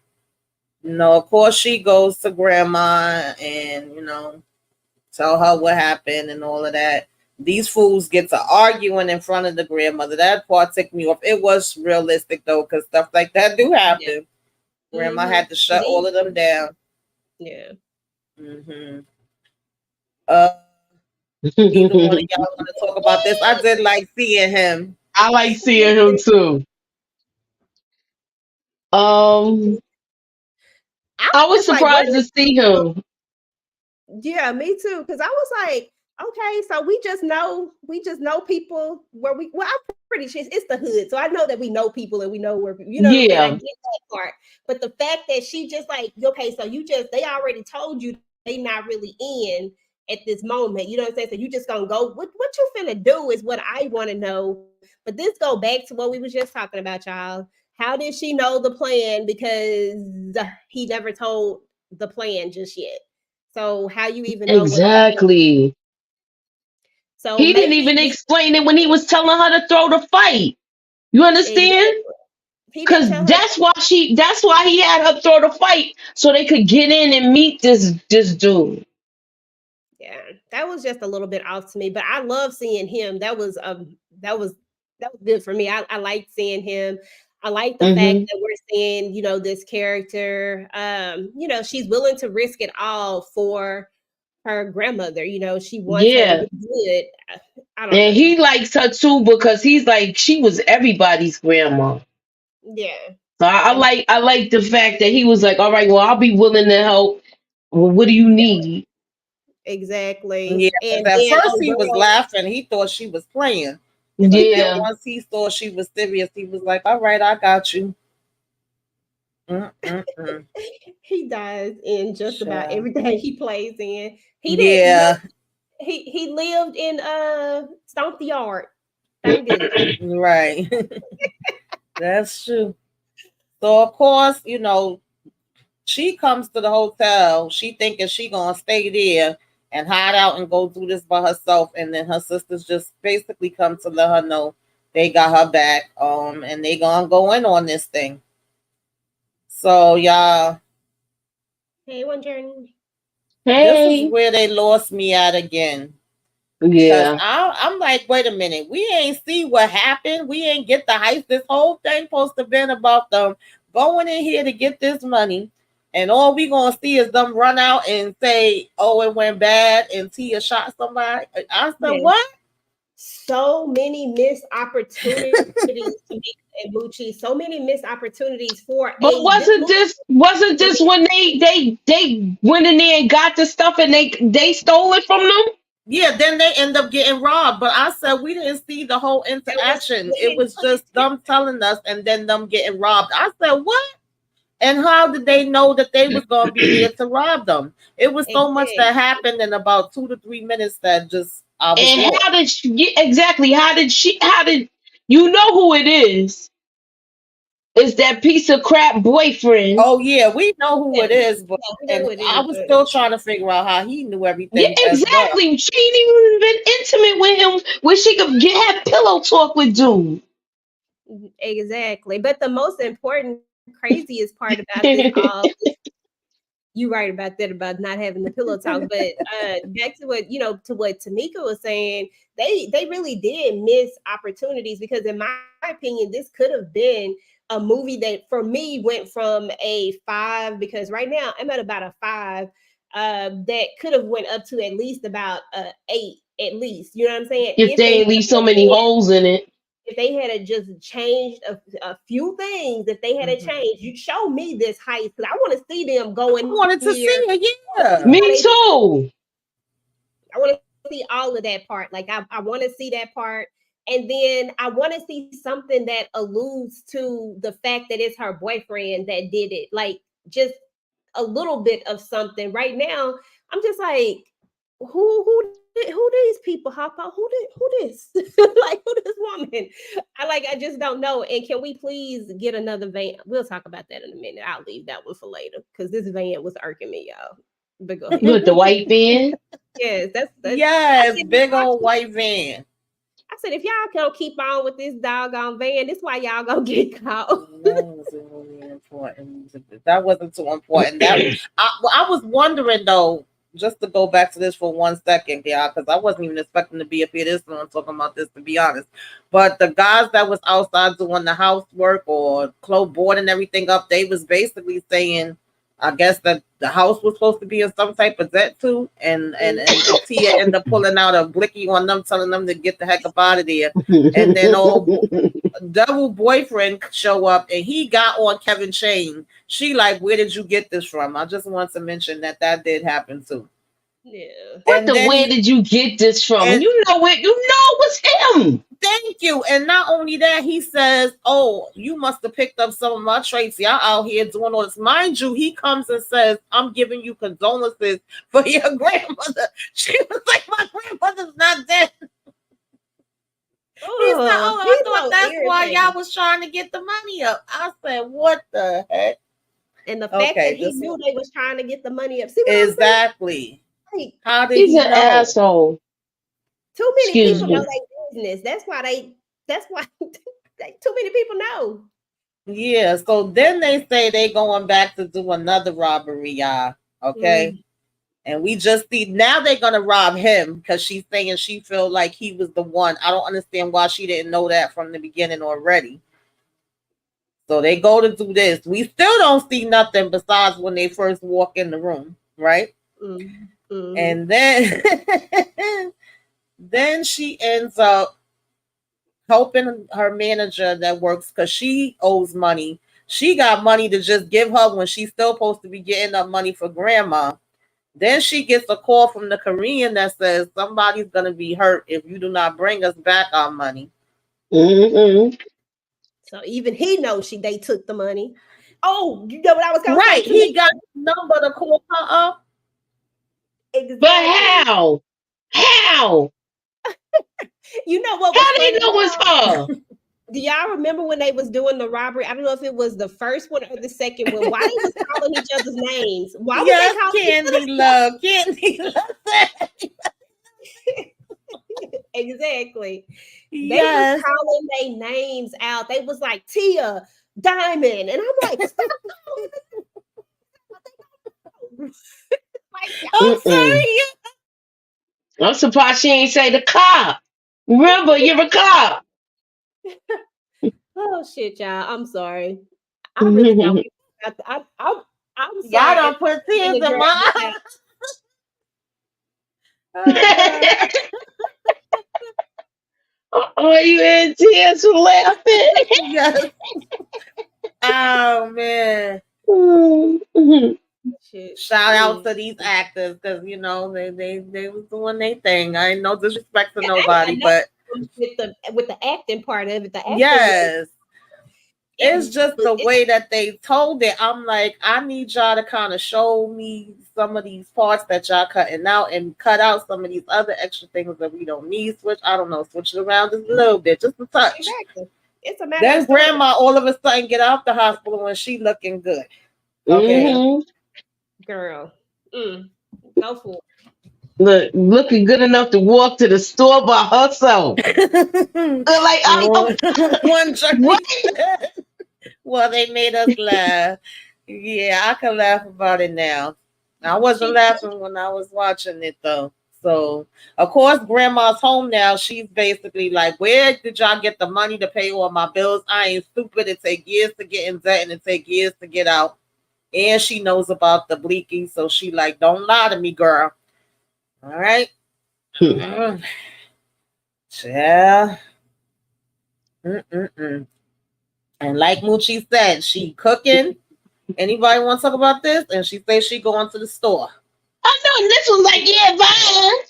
Of course, she goes to grandma and, tell her what happened and all of that. These fools get to arguing in front of the grandmother. That part took me off. It was realistic, though, because stuff like that do happen. Yeah. Grandma had to shut all of them down. Yeah. Either one of y'all want to talk about this? I did like seeing him. I like seeing him too. I was surprised to see him. Yeah, me too. Because I was like, okay, so we just know people where I'm pretty sure it's the hood. So I know that we know people and we know where, I get that part. But the fact that she just like, okay, so they already told you they not really in at this moment. You know what I'm saying? So you just gonna go, what you finna do is what I want to know. But this go back to what we was just talking about, y'all. How did she know the plan? Because he never told the plan just yet. So how you even know exactly? So he didn't even explain it when he was telling her to throw the fight. You understand? Because that's why he had her throw the fight so they could get in and meet this dude. Yeah, that was just a little bit off to me, but I love seeing him. That was good for me. I liked seeing him. I like the fact that we're seeing, this character. She's willing to risk it all for her grandmother. She wants her to be good. I don't know. He likes her too because he's like, she was everybody's grandma. Yeah. So I like the fact that he was like, all right, well, I'll be willing to help. Well, what do you need? Exactly. Yeah. And at first he was laughing. He thought she was playing. Yeah. Once he saw she was serious, he was like, all right, I got you. He dies in just about everything he plays in. He didn't. He lived in Stomp the Yard. Thank goodness. Right. That's true. So of course, she comes to the hotel. She thinking she gonna stay there and hide out and go do this by herself. And then her sisters just basically come to let her know they got her back. And they gonna go in on this thing. So y'all. Hey, One Journey. This Hey. is where they lost me at again. Yeah. I'm like, wait a minute. We ain't see what happened. We ain't get the heist. This whole thing supposed to been about them going in here to get this money. And all we gonna see is them run out and say, "Oh, it went bad," and Tia shot somebody. I said, Yes. "What?" So many missed opportunities to make and Mucci. So many missed opportunities for But wasn't movie. this when they went in there and got the stuff and they stole it from them? Yeah, then they end up getting robbed. But I said we didn't see the whole interaction. It was just them telling us and then them getting robbed. I said, "What?" And how did they know that they was gonna be there to rob them? It was so much that happened in about 2 to 3 minutes that just I was. And lost. how did she exactly? How did you know who it is? It's that piece of crap boyfriend. Oh yeah, we know who it is, but Yeah, we know who it I is, was but- still trying to figure out how he knew Yeah, everything. exactly. She ain't even been intimate with him where she could have pillow talk with dude. Exactly. But the most important, craziest part about this all is you right about that, about not having the pillow talk. But back to what Tamika was saying, they really did miss opportunities because in my opinion, this could have been a movie that for me went from a 5, because right now I'm at about a 5, that could have went up to at least about 8 at least. You know what I'm saying? If they ain't leave so many holes in it. If they had just changed a few things, if they had changed, you show me this heist because I want to see them going. I wanted to see it, yeah. Me too. I want to see all of that part. Like I want to see that part. And then I want to see something that alludes to the fact that it's her boyfriend that did it. Like just a little bit of something. Right now, I'm just like, who these people hop out? Who this? Like who this woman? I just don't know. And can we please get another van? We'll talk about that in a minute. I'll leave that one for later because this van was irking me, y'all. But go ahead. With the white van? Yes, that's yes, big old white van. I said, if y'all don't keep on with this doggone van, this why y'all gonna get caught. That wasn't really important. That wasn't too important. I was wondering though, just to go back to this for 1 second, yeah, because I wasn't even expecting to be up here this long talking about this, to be honest. But the guys that was outside doing the housework or boarding everything up, they was basically saying, I guess that the house was supposed to be in some type of debt too, and Tia ended up pulling out a blicky on them, telling them to get the heck up out of there. And then devil boyfriend show up, and he got on Kevin Shane. She like, where did you get this from? I just want to mention that did happen too. Yeah. Where did you get this from? You know it was him. Thank you. And not only that, he says, "Oh, you must have picked up some of my traits. Y'all out here doing all this." Mind you, he comes and says, "I'm giving you condolences for your grandmother." She was like, "My grandmother's not dead." He said, "Oh, I thought that's why y'all was trying to get the money up." I said, "What the heck?" And the fact that he knew they was trying to get the money up. See what exactly. Like, how did he know? He's an asshole. Too many people know their business. That's why too many people know. Yeah, so then they say they going back to do another robbery, y'all. Okay. And we just see now they're gonna rob him because she's saying she feel like he was the one. I don't understand why she didn't know that from the beginning already. So they go to do this. We still don't see nothing besides when they first walk in the room, right? And then then she ends up helping her manager that works because she owes money. She got money to just give her when she's still supposed to be getting up money for grandma. Then she gets a call from the Korean that says somebody's going to be hurt if you do not bring us back our money. So even he knows they took the money. Oh, you know what I was going to say? Right. He got a number to call her up. Exactly. But how? How? You know what was How they funny? know it's her? Do y'all remember when they was doing the robbery? I don't know if it was the first one or the second one. Why they was calling each other's names? Why was Yes, they calling Candy Love. Candy Love. Exactly. They Yes. was calling their names out. They was like Tia, Diamond, and I'm like, stop calling them. Like, I'm sorry. I'm surprised she ain't say the cop. Remember, you're a cop. oh shit, y'all. I'm sorry. I really thought we I'm Y'all sorry. don't put And tears the in girl my was eyes. like, Oh, Are you in tears for laughing? yes. Oh man. shit. Shout out Mm. to these actors because they was doing their thing. I ain't no disrespect to Yeah, I nobody, got no but problems with the acting part of it. The acting yes. It's it just was the way that they told it. I'm like, I need y'all to kind of show me some of these parts that y'all cutting out and cut out some of these other extra things that we don't need. Switch it around just a little bit, just a touch. exactly. It's a matter Then of story. grandma all of a sudden get out the hospital when she looking good. Okay. Girl. Go for Looking good enough to walk to the store by herself. Like, One journey. what? Well, they made us laugh. Yeah, I can laugh about it now. I wasn't She- laughing when I was watching it though. So, of course, grandma's home now. She's basically like, where did y'all get the money to pay all my bills? I ain't stupid. It take years to get in debt and it take years to get out. And she knows about the bleaking. So she like, don't lie to me, girl. All right. Yeah. And like Moochie said, she cooking. Anybody want to talk about this? And she says she going to the store. I know, and this was like, yeah, bye.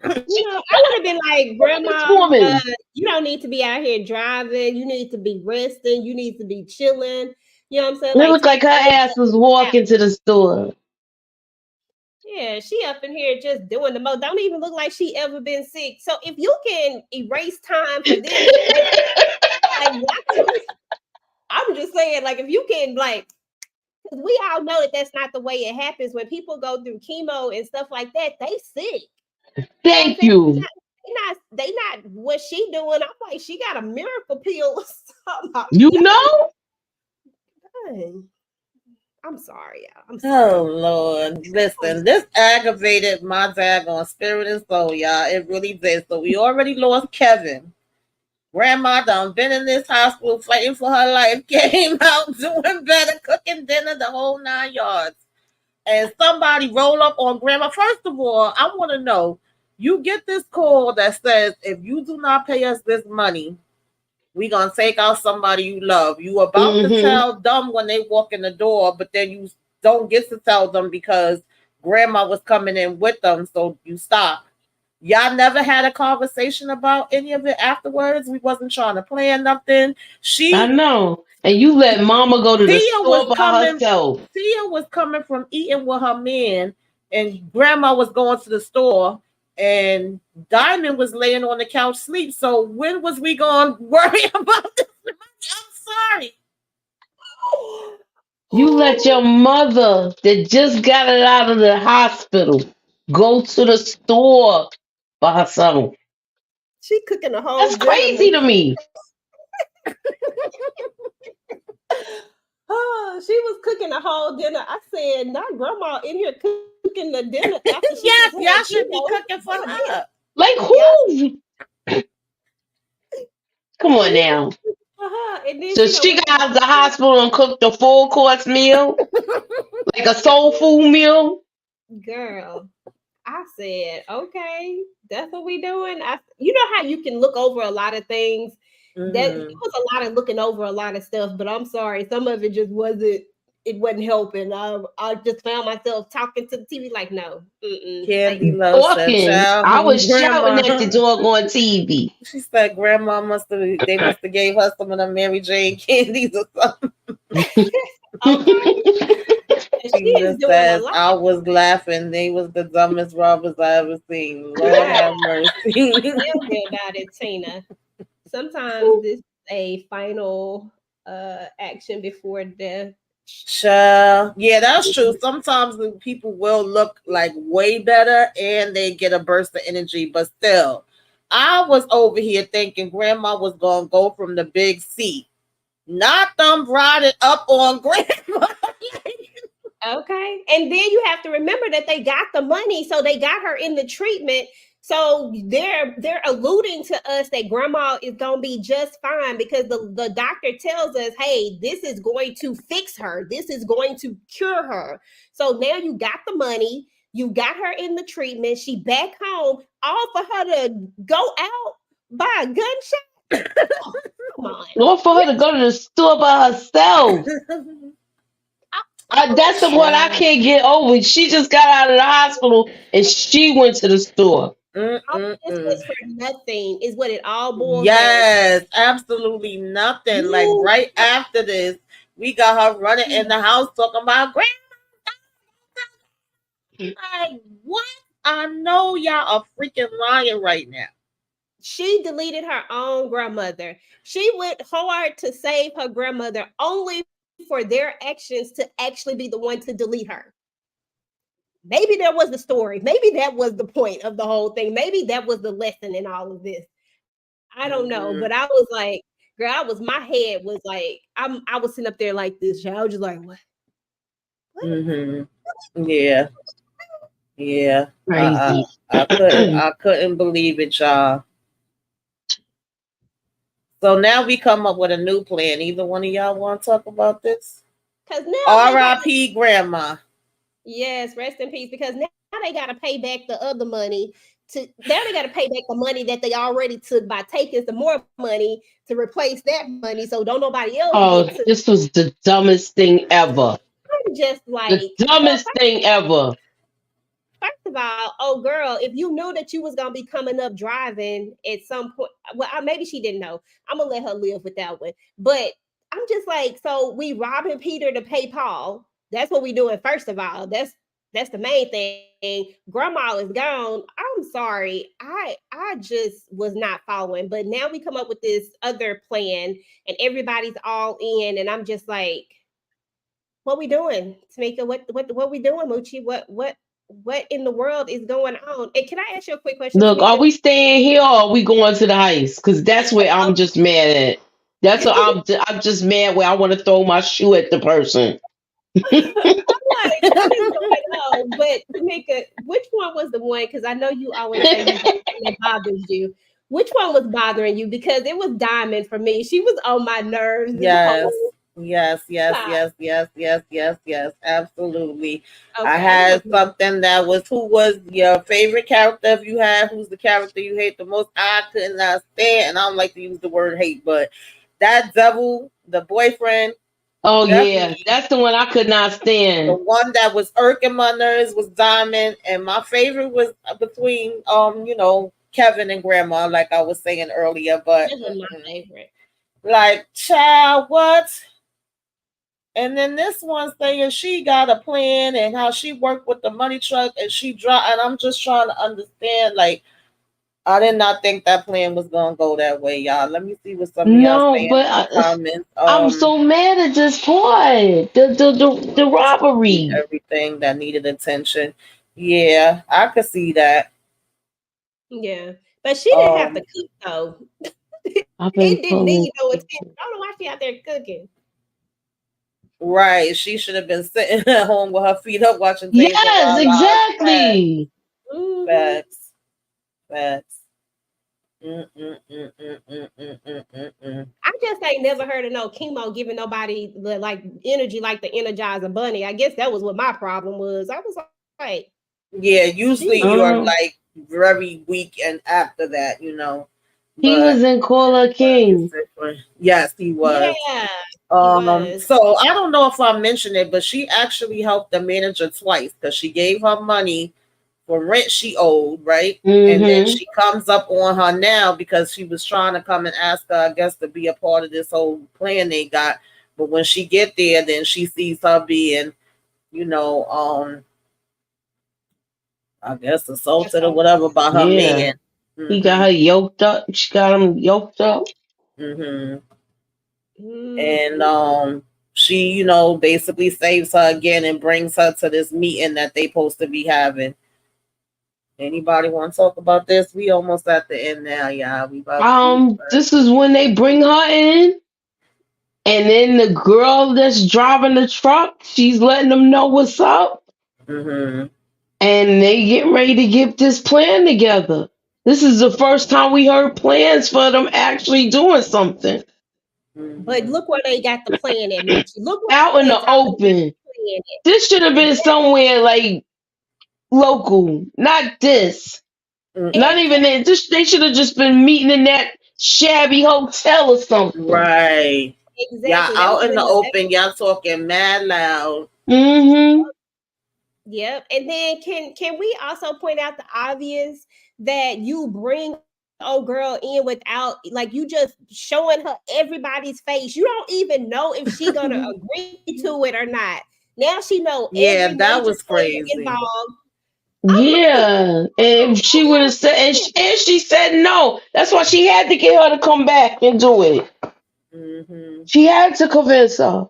I would have been like, Grandma, Woman. you don't need to be out here driving. You need to be resting. You need to be chilling. You know what I'm saying? It looked like her ass was walking to the store. Yeah, she up in here just doing the most. Don't even look like she ever been sick. So if you can erase time for this, I'm just saying, like, if you can, like, because we all know that that's not the way it happens when people go through chemo and stuff like that. They sick. Thank you. They not what she doing. I'm like, she got a miracle pill or something. You know? I'm sorry, y'all. I'm sorry. Oh Lord. Listen, this aggravated my daggone spirit and soul, y'all. It really did. So we already lost Kevin. Grandma done been in this hospital fighting for her life, came out doing better, cooking dinner, the whole 9 yards. And somebody roll up on grandma. First of all, I want to know, you get this call that says, if you do not pay us this money, we gonna take out somebody you love. You about to tell them when they walk in the door, but then you don't get to tell them because grandma was coming in with them, so you stop. Y'all never had a conversation about any of it afterwards. We wasn't trying to plan nothing. I know. And you let mama go to the store by herself. Tia was coming from eating with her man, and grandma was going to the store, and Diamond was laying on the couch sleep. So when was we going to worry about this? I'm sorry. You let your mother that just got it out of the hospital go to the store by herself. She cooking a whole That's crazy to me. Oh, she was cooking a whole dinner. I said, not grandma in here cooking the dinner after she Yes, y'all should be cooking for her. Like who? Come on now. And then So she got out of the hospital and cooked a full course meal? Like a soul food meal? Girl, I said, okay, that's what we doing. You know how you can look over a lot of things. That it was a lot of looking over a lot of stuff, but I'm sorry, some of it just wasn't. It wasn't helping. I just found myself talking to the TV like, no, Candy Love said, I was shouting at the dog on TV. She said, "Grandma must have gave her some of the Mary Jane candies or something." Tina says, I was laughing. They was the dumbest robbers I ever seen. Lord have mercy. Tell me about it, Tina. Sometimes this is a final action before death. Sure. Yeah, that's true. Sometimes the people will look like way better and they get a burst of energy, but still, I was over here thinking grandma was gonna go from the big seat, not them riding up on grandma. Okay. And then you have to remember that they got the money, so they got her in the treatment. So they're alluding to us that grandma is gonna be just fine because the doctor tells us, hey, this is going to fix her, this is going to cure her. So now you got the money, you got her in the treatment, she back home, all for her to go out by a gunshot. Oh, come on. Or for her to go to the store by herself. That's the one I can't get over. She just got out of the hospital and she went to the store. This was for nothing, is what it all boils Yes, down. Absolutely nothing. Like right after this, we got her running in the house talking about grandma. Like, what? I know y'all are freaking lying right now. She deleted her own grandmother. She went hard to save her grandmother only for their actions to actually be the one to delete her. Maybe that was the story. Maybe that was the point of the whole thing. Maybe that was the lesson in all of this. I don't know, but I was like, girl, my head was like, I was sitting up there like this. I was just like, what? Yeah. Yeah. Crazy. I couldn't believe it, y'all. So now we come up with a new plan. Either one of y'all want to talk about this? Because now R.I.P. Grandma. Yes, rest in peace. Because now they got to pay back the other money. Now they got to pay back the money that they already took by taking some more money to replace that money. So don't nobody else. Oh, this was the dumbest thing ever. I'm just like the dumbest thing ever. First of all, oh girl, if you knew that you was gonna be coming up driving at some point, well, maybe she didn't know. I'm gonna let her live with that one. But I'm just like, so we robbing Peter to pay Paul. That's what we doing. First of all, that's the main thing. Grandma is gone. I'm sorry, I just was not following. But now we come up with this other plan, and everybody's all in, and I'm just like, what we doing, Tamika? What we doing, Moochie? What in the world is going on? And can I ask you a quick question? Look, Tamika? are we staying here or are we going to the heist? Because that's where I'm just mad at. That's what I'm just mad where I want to throw my shoe at the person. I'm like, what is going on? But Tamika, which one was the one? Because I know you always say that bothers you. Which one was bothering you? Because it was Diamond for me. She was on my nerves. Yes, absolutely. Okay. I had something that was, who was your favorite character if you had, who's the character you hate the most? I could not stand, and I don't like to use the word hate, but that devil, the boyfriend. Oh yeah, that's the one I could not stand. The one that was irking my nerves was Diamond, and my favorite was between Kevin and Grandma, like I was saying earlier, but this was my favorite. Like, child, what? And then this one saying she got a plan and how she worked with the money truck and she dropped. And I'm just trying to understand. Like, I did not think that plan was gonna go that way, y'all. Let me see what some of y'all saying in the comments. I'm so mad at this point. The robbery, everything that needed attention. Yeah, I could see that. Yeah, but she didn't have to cook though. It didn't need no attention. I don't know why she out there cooking. Right, she should have been sitting at home with her feet up watching. Yes, exactly. Facts. I just ain't never heard of no chemo giving nobody like energy like the Energizer Bunny. I guess that was what my problem was. I was like, yeah, usually you're like very weak, and after that, he was in Call King. Yes, he was. Yeah. So I don't know if I mentioned it, but she actually helped the manager twice because she gave her money for rent she owed, right? And then she comes up on her now because she was trying to come and ask her, I guess, to be a part of this whole plan they got. But when she get there, then she sees her being I guess assaulted or whatever by her Yeah. man. He got her yoked up. She got him yoked up. And she, basically saves her again and brings her to this meeting that they supposed to be having. Anybody want to talk about this? We almost at the end now, y'all. We about This is when they bring her in, and then the girl that's driving the truck, she's letting them know what's up, and they getting ready to get this plan together. This is the first time we heard plans for them actually doing something. But look where they got the plan at, Mitch. Look out in the open. This should have been somewhere like local, not this. Not even that. They should have just been meeting in that shabby hotel or something. Right. Exactly. Y'all out in the open. Y'all talking mad loud. Yep. And then can we also point out the obvious that you bring old girl in without, like, you just showing her everybody's face. You don't even know if she gonna agree to it or not. Now she know. Yeah, that was crazy. Involved. Yeah, and she would have said, and she said no. That's why she had to get her to come back and do it. She had to convince her.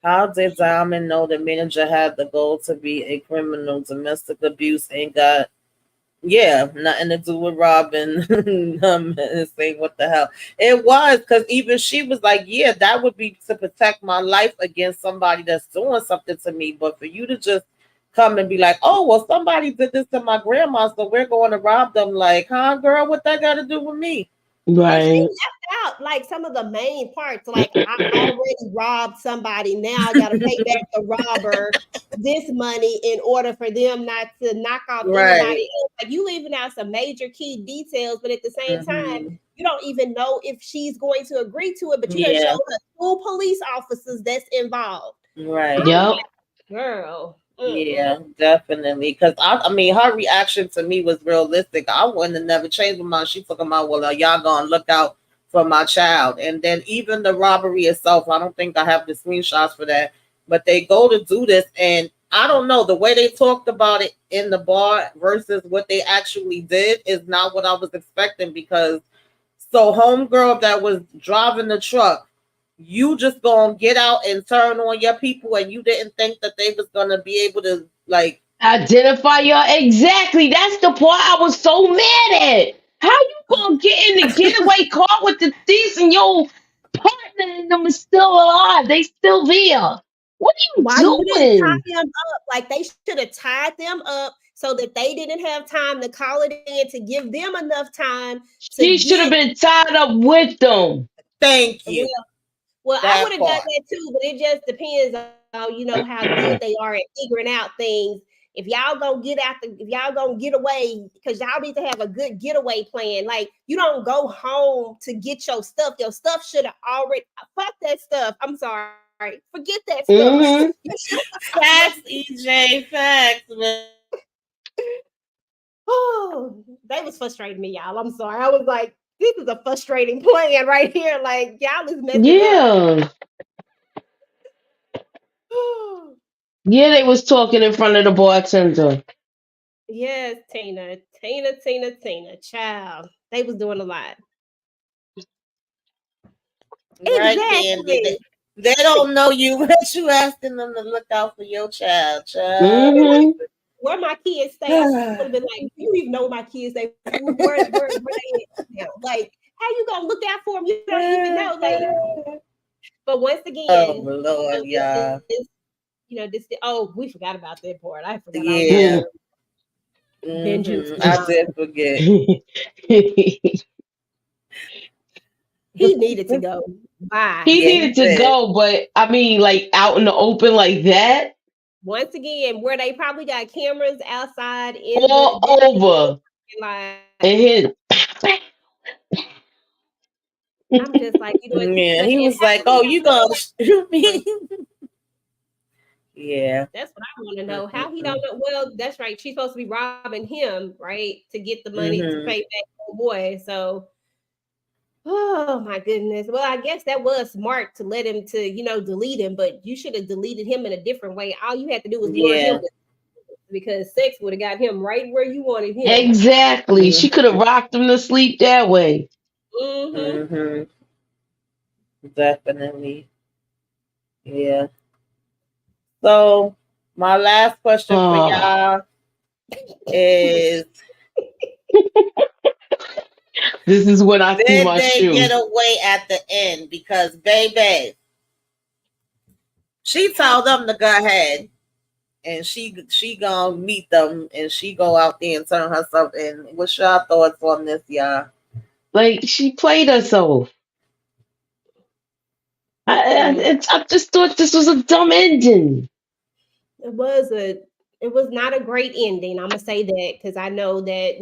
How did Diamond know the manager had the goal to be a criminal? Domestic abuse ain't got, nothing to do with Robin. Saying what the hell it was, because even she was like, yeah, that would be to protect my life against somebody that's doing something to me. But for you to just come and be like, oh, well, somebody did this to my grandma, so we're going to rob them. Like, huh, girl, what that got to do with me? Right. She left out like some of the main parts. Like, I already robbed somebody. Now I got to pay back the robber this money in order for them not to knock off anybody else. Like, you leaving out some major key details, but at the same time, you don't even know if she's going to agree to it. But you have shown the 2 police officers that's involved. Right. Yep. Girl. Yeah, definitely. Because I mean, her reaction to me was realistic. I wouldn't have never changed my mind. She took him out. Well, y'all gonna look out for my child. And then even the robbery itself, I don't think I have the screenshots for that. But they go to do this, and I don't know, the way they talked about it in the bar versus what they actually did is not what I was expecting. Because homegirl that was driving the truck, you just gonna get out and turn on your people, and you didn't think that they was gonna be able to like identify your exactly. That's the part I was so mad at. How you gonna get in the getaway car with the thieves and your partner and them is still alive? They still there. What are you doing? You didn't tie them up? Like, they should have tied them up so that they didn't have time to call it in, to give them enough time. She should have been tied up with them. Thank you. Well, I would have done that too, but it just depends on how good they are at figuring out things. If y'all gonna get away, because y'all need to have a good getaway plan. Like, you don't go home to get your stuff. Your stuff should have already, fuck that stuff. I'm sorry. Forget that stuff. Facts, EJ. Facts, man. Oh, that was frustrating me, y'all. I'm sorry. I was like, this is a frustrating plan right here. Like, y'all is messing up. Yeah, they was talking in front of the bartender. Yes, Tina. Child. They was doing a lot. Right, exactly. They don't know you, but you asking them to look out for your child. Where my kids stay, I would have been like, you even know my kids stay. Where they at? Like, how you gonna look out for them? You don't even know. Like, but once again, oh Lord, yeah. We forgot about that part. I forgot. Yeah. I did forget. He needed to go. Bye. He needed to go, but I mean, like, out in the open like that. Once again, where they probably got cameras outside all over. And I'm just like, yeah, he was like, "Oh, you gonna shoot me?" Yeah, that's what I want to know. How he don't know? Well, that's right. She's supposed to be robbing him, right, to get the money to pay back the boy. So Oh my goodness. Well, I guess that was smart to let him delete him, but you should have deleted him in a different way. All you had to do was lure him Yeah. because sex would have got him right where you wanted him. Exactly. She could have Mhm. rocked him to sleep that way. Mm-hmm. Mhm. Definitely. Yeah. So my last question for Oh, y'all is: this is when I see did my they get shoe. away at the end? Because baby, she told them to go ahead, and she gonna meet them, and she go out there and turn herself in. What's your thoughts on this, y'all? Like she played herself. I just thought this was a dumb ending. It was a it was not a great ending. I'm gonna say that because I know that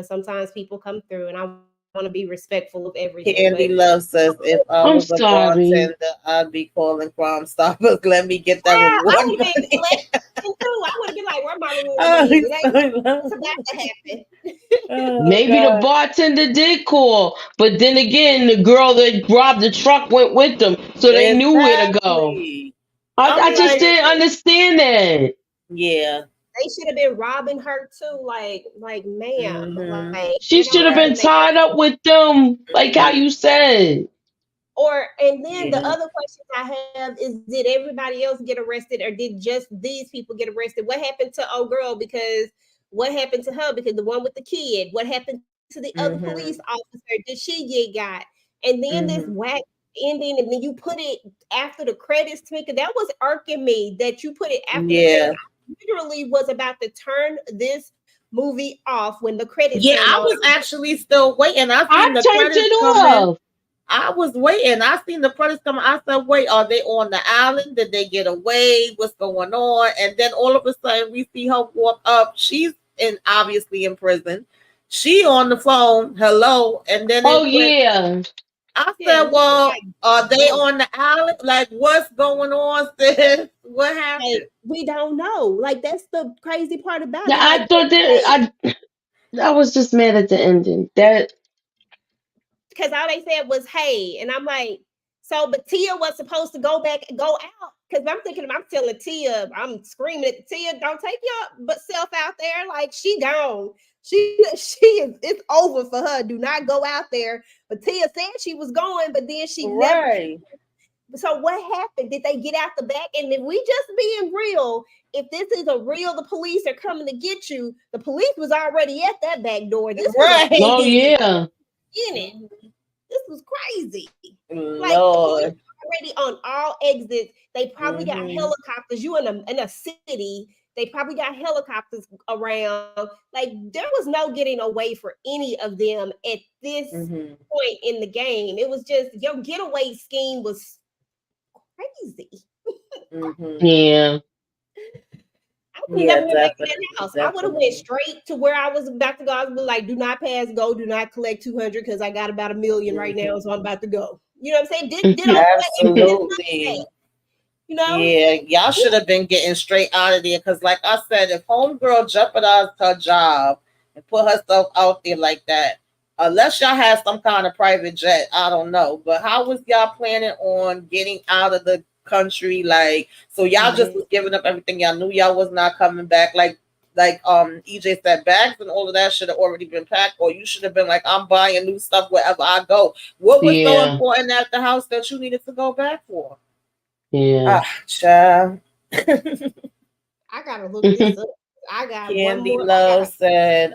sometimes people come through, and I want to be respectful of everything. Candy But Love says, if I I'm was a sorry. bartender, I'd be calling Crime Stoppers. Let me get that I reward would have been money. collecting too. I would have been like, "Where my reward Oh, money is? he's It ain't so it's low. about to happen." Oh, Maybe the God. bartender did call, but then again, the girl that robbed the truck went with them, so they knew where to go. Exactly. I'm I just like, didn't understand that. yeah. They should have been robbing her too. Like, ma'am, Mm-hmm. like She that should don't have even been make tied up with them, like how Mm-hmm. you said. and then the Yeah. other question I have is, did everybody else get arrested or did just these people get arrested? What happened to old girl? Because what happened to her? Because the one with the kid, what happened to the other police Mm-hmm. officer? Did she get got? And then this Mm-hmm. whack ending, and then you put it after the credits, Tamika. That was irking me that you put it after the credits. Yeah. I literally was about to turn this movie off when the credits Yeah, came I on. was actually still waiting. I I seen the turned credits it coming. off. I was waiting. I seen the credits coming. I said, wait, are they on the island? Did they get away? What's going on? And then all of a sudden we see her walk up. She's obviously in prison. She on the phone. Hello. And then Oh it went. yeah, I Yeah, said, we were well, like, are they whoa. on the island? Like, what's going on, sis? What Like, happened? we don't know. Like, that's the crazy part about yeah. it. I Like, thought that I was just mad at the ending. That because all they said was, hey. And I'm like, so, but Tia was supposed to go out. Because I'm telling Tia, I'm screaming at Tia, don't take your but self out there. Like, she gone. She is, it's over for her. Do not go out there. But Tia said she was going, but then she never. Right. So what happened? Did they get out the back? And if we just being real, if this is a real, the police are coming to get you. The police was already at that back door. This was a oh Right. yeah, in it. This was crazy. Like the police Lord. already on all exits. They probably got Mm-hmm. helicopters. You in a city. They probably got helicopters around. Like there was no getting away for any of them at this Mm-hmm. point in the game. It was just your getaway scheme was crazy. Mm-hmm. yeah. I would have Yeah, never went back to that definitely. house. I would have went Definitely. straight to where I was about to go. I would be like, do not pass go, do not collect 200 because I got about 1 million right now, Mm-hmm. so I'm about to go. You know what I'm saying? Did over Absolutely. you know? Yeah, y'all should have been getting straight out of there because, like I said, if Homegirl jeopardized her job and put herself out there like that, unless y'all had some kind of private jet, I don't know. But how was y'all planning on getting out of the country? Like, so y'all just was giving up everything. Y'all knew y'all was not coming back. Like EJ said, bags and all of that should have already been packed, or you should have been like, I'm buying new stuff wherever I go. What was so Yeah, important at the house that you needed to go back for? yeah. Ah, child. I gotta look this up. I got one Candy more. I Love got said,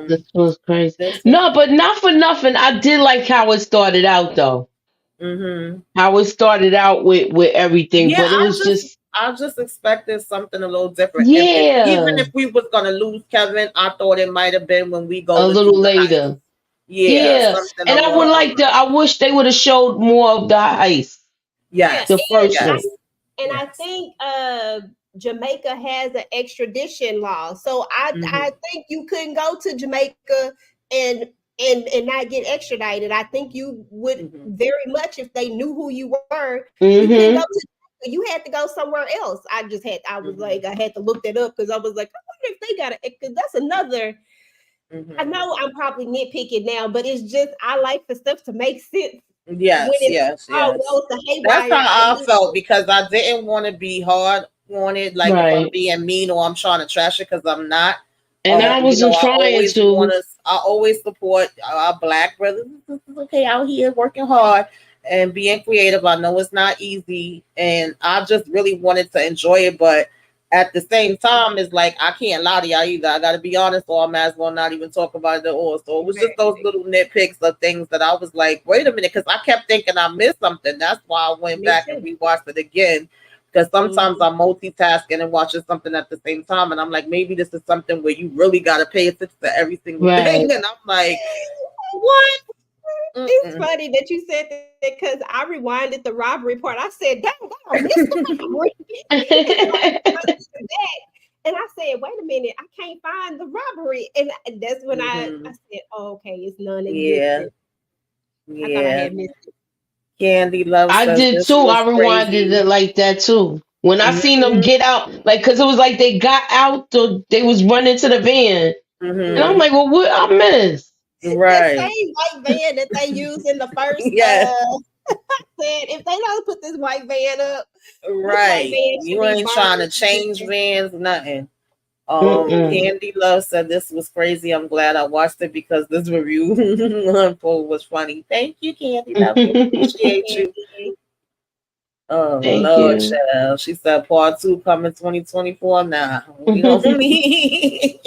This was crazy. this was No, but not for nothing. I did like how it started out though. mm-hmm. How it started out with everything, Yeah, but it was just I just expected something a little different. Even yeah, if we was gonna lose Kevin, I thought it might have been when we go a to do little the heist. later. Yeah, Yeah, something and I would along those like to. lines. I wish they would have showed more of the heist, yeah, the Yes, first and yes, one. I yes. think Jamaica has an extradition law. So I Mm-hmm. think you couldn't go to Jamaica and and not get extradited. I think you would Mm-hmm. very much if they knew who you were. You couldn't go Mm-hmm. to you had to go somewhere else. I was Mm-hmm. like I had to look that up because I was like, I wonder if they got it because that's another. I know I'm probably nitpicking now, but it's just I like for stuff to make sense. Yes, When it's yes. goes to That's haywire, how I felt because I didn't want to be hard on it. Like if I'm Right. being mean or I'm trying to trash it, because I'm not. And I wasn't trying to. I always support our Black brothers. This is okay out here working hard and being creative. I know it's not easy, and I just really wanted to enjoy it, but at the same time, it's like I can't lie to y'all either. I got to be honest, or I might as well not even talk about it at all. So it was just those little nitpicks of things that I was like, wait a minute, because I kept thinking I missed something. That's why I went back and rewatched it again. Because sometimes I'm multitasking and watching something at the same time, and I'm like, maybe this is something where you really got to pay attention to every single thing. And I'm like, what? It's funny that you said that because I rewinded the robbery part. I said, dang, I missed the robbery. And I said, wait a minute, I can't find the robbery. And that's when I said, oh, okay, it's none existent. I thought I had missed it. Candy loves. I did too. I rewinded it like that too. When I seen them get out, like, because it was like they got out, they was running to the van. And I'm like, well, what I missed? Right. The same white van that they used in the first. Said if they don't put this white van up, right, you ain't trying to change vans, nothing. Candy Love said this was crazy. I'm glad I watched it because this review was funny. Thank you, Candy Love. Appreciate you. Oh, Lord, child. She said part 2 coming 2024. Nah, we don't need.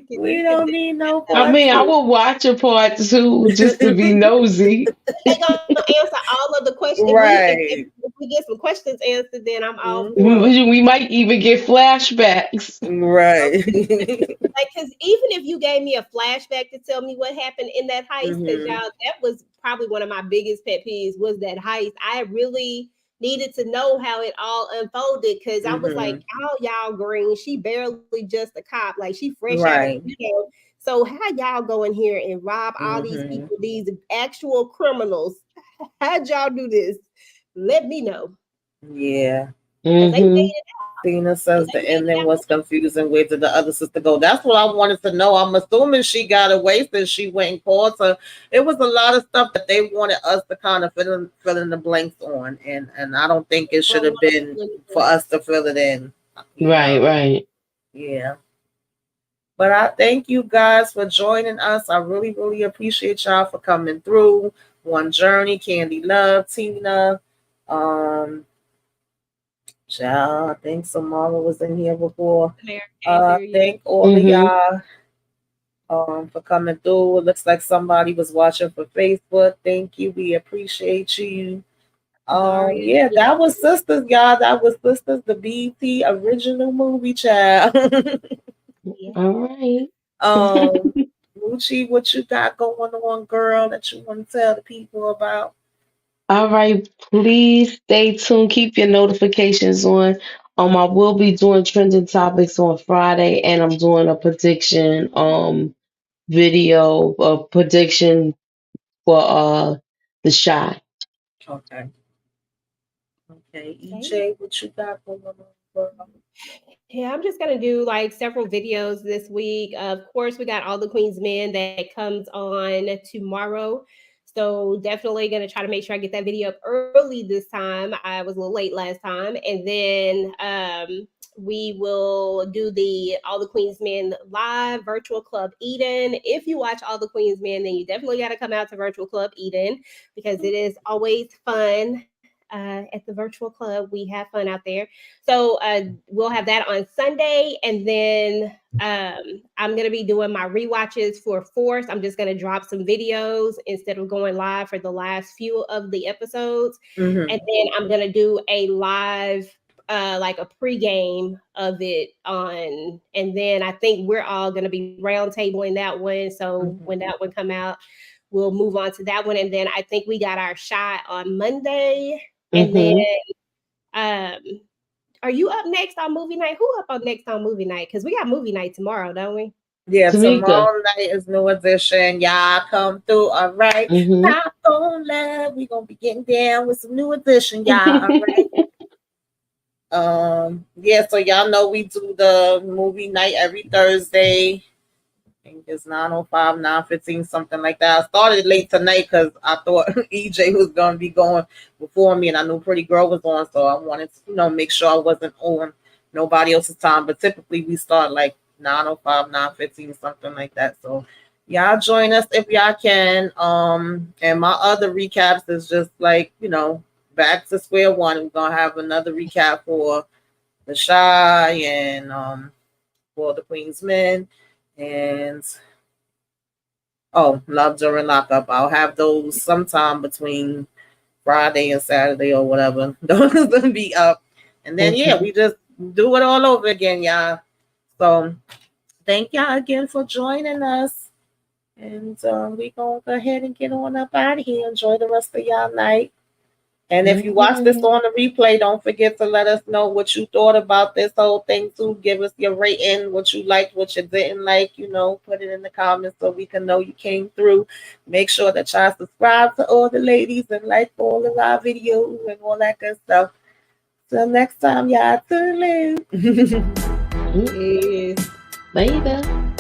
We don't need no part I mean, 2. I will watch a part 2 just to be nosy. They're gonna answer all of the questions. Right. If we get some questions answered, then I'm all for it. We might even get flashbacks. Right. Like, because even if you gave me a flashback to tell me what happened in that heist, because y'all, that was probably one of my biggest pet peeves was that heist. I really needed to know how it all unfolded because I was like, oh, y'all green, she barely just a cop, like she fresh out of jail. So how y'all go in here and rob all these people, these actual criminals? How'd y'all do this? Let me know. Yeah. Tina says the ending was confusing. Where did the other sister go? That's what I wanted to know. I'm assuming she got away since she went and called her. It was a lot of stuff that they wanted us to kind of fill in the blanks on, and I don't think it should have been for us to fill it in. Right. Yeah. But I thank you guys for joining us. I really, really appreciate y'all for coming through. One Journey, Candy Love, Tina. Child, I think Samara was in here before. Thank all of y'all for coming through. It looks like somebody was watching for Facebook. Thank you. We appreciate you. Yeah, that was Sisters, y'all. That was Sisters, the BET original movie, child. All right. Lucci, what you got going on, girl, that you want to tell the people about? All right, please stay tuned. Keep your notifications on. I will be doing trending topics on Friday, and I'm doing a prediction video, a prediction for The Chi. Okay. EJ, what you got going on, girl? Yeah, I'm just gonna do like several videos this week. Of course, we got All the Queen's Men that comes on tomorrow. So definitely gonna try to make sure I get that video up early this time. I was a little late last time. And then we will do the All the Queen's Men live Virtual Club Eden. If you watch All the Queen's Men, then you definitely got to come out to Virtual Club Eden because it is always fun. At the virtual club, we have fun out there. So we'll have that on Sunday, and then I'm going to be doing my rewatches for Force. I'm just going to drop some videos instead of going live for the last few of the episodes, and then I'm going to do a live like a pregame of it on, and then I think we're all going to be roundtabling that one. So when that one come out, we'll move on to that one, and then I think we got our shot on Monday. And then, are you up next on movie night? Who up on next on movie night? Because we got movie night tomorrow, don't we? Yeah, tomorrow night is New Edition. Y'all come through, all right? Not gonna lie, we gonna be getting down with some New Edition, y'all, all right? Yeah, so y'all know we do the movie night every Thursday. think it's 9:05, 9:15, something like that. I started late tonight because I thought EJ was gonna be going before me, and I knew Pretty Girl was on, so I wanted to, make sure I wasn't on nobody else's time. But typically we start like 9:05, 9:15, something like that. So y'all join us if y'all can. And my other recaps is just like, back to square one. We're gonna have another recap for the Shy and for the Queen's Men and Love During Lockup. I'll have those sometime between Friday and Saturday or whatever. Those will be up. And then we just do it all over again, y'all. So thank y'all again for joining us. And we gonna go ahead and get on up out of here. Enjoy the rest of y'all night. And if you watch this on the replay, don't forget to let us know what you thought about this whole thing too. Give us your rating, what you liked, what you didn't like, put it in the comments so we can know you came through. Make sure that y'all subscribe to all the ladies and like all of our videos and all that good stuff. Till next time, y'all. Toodaloo. Later.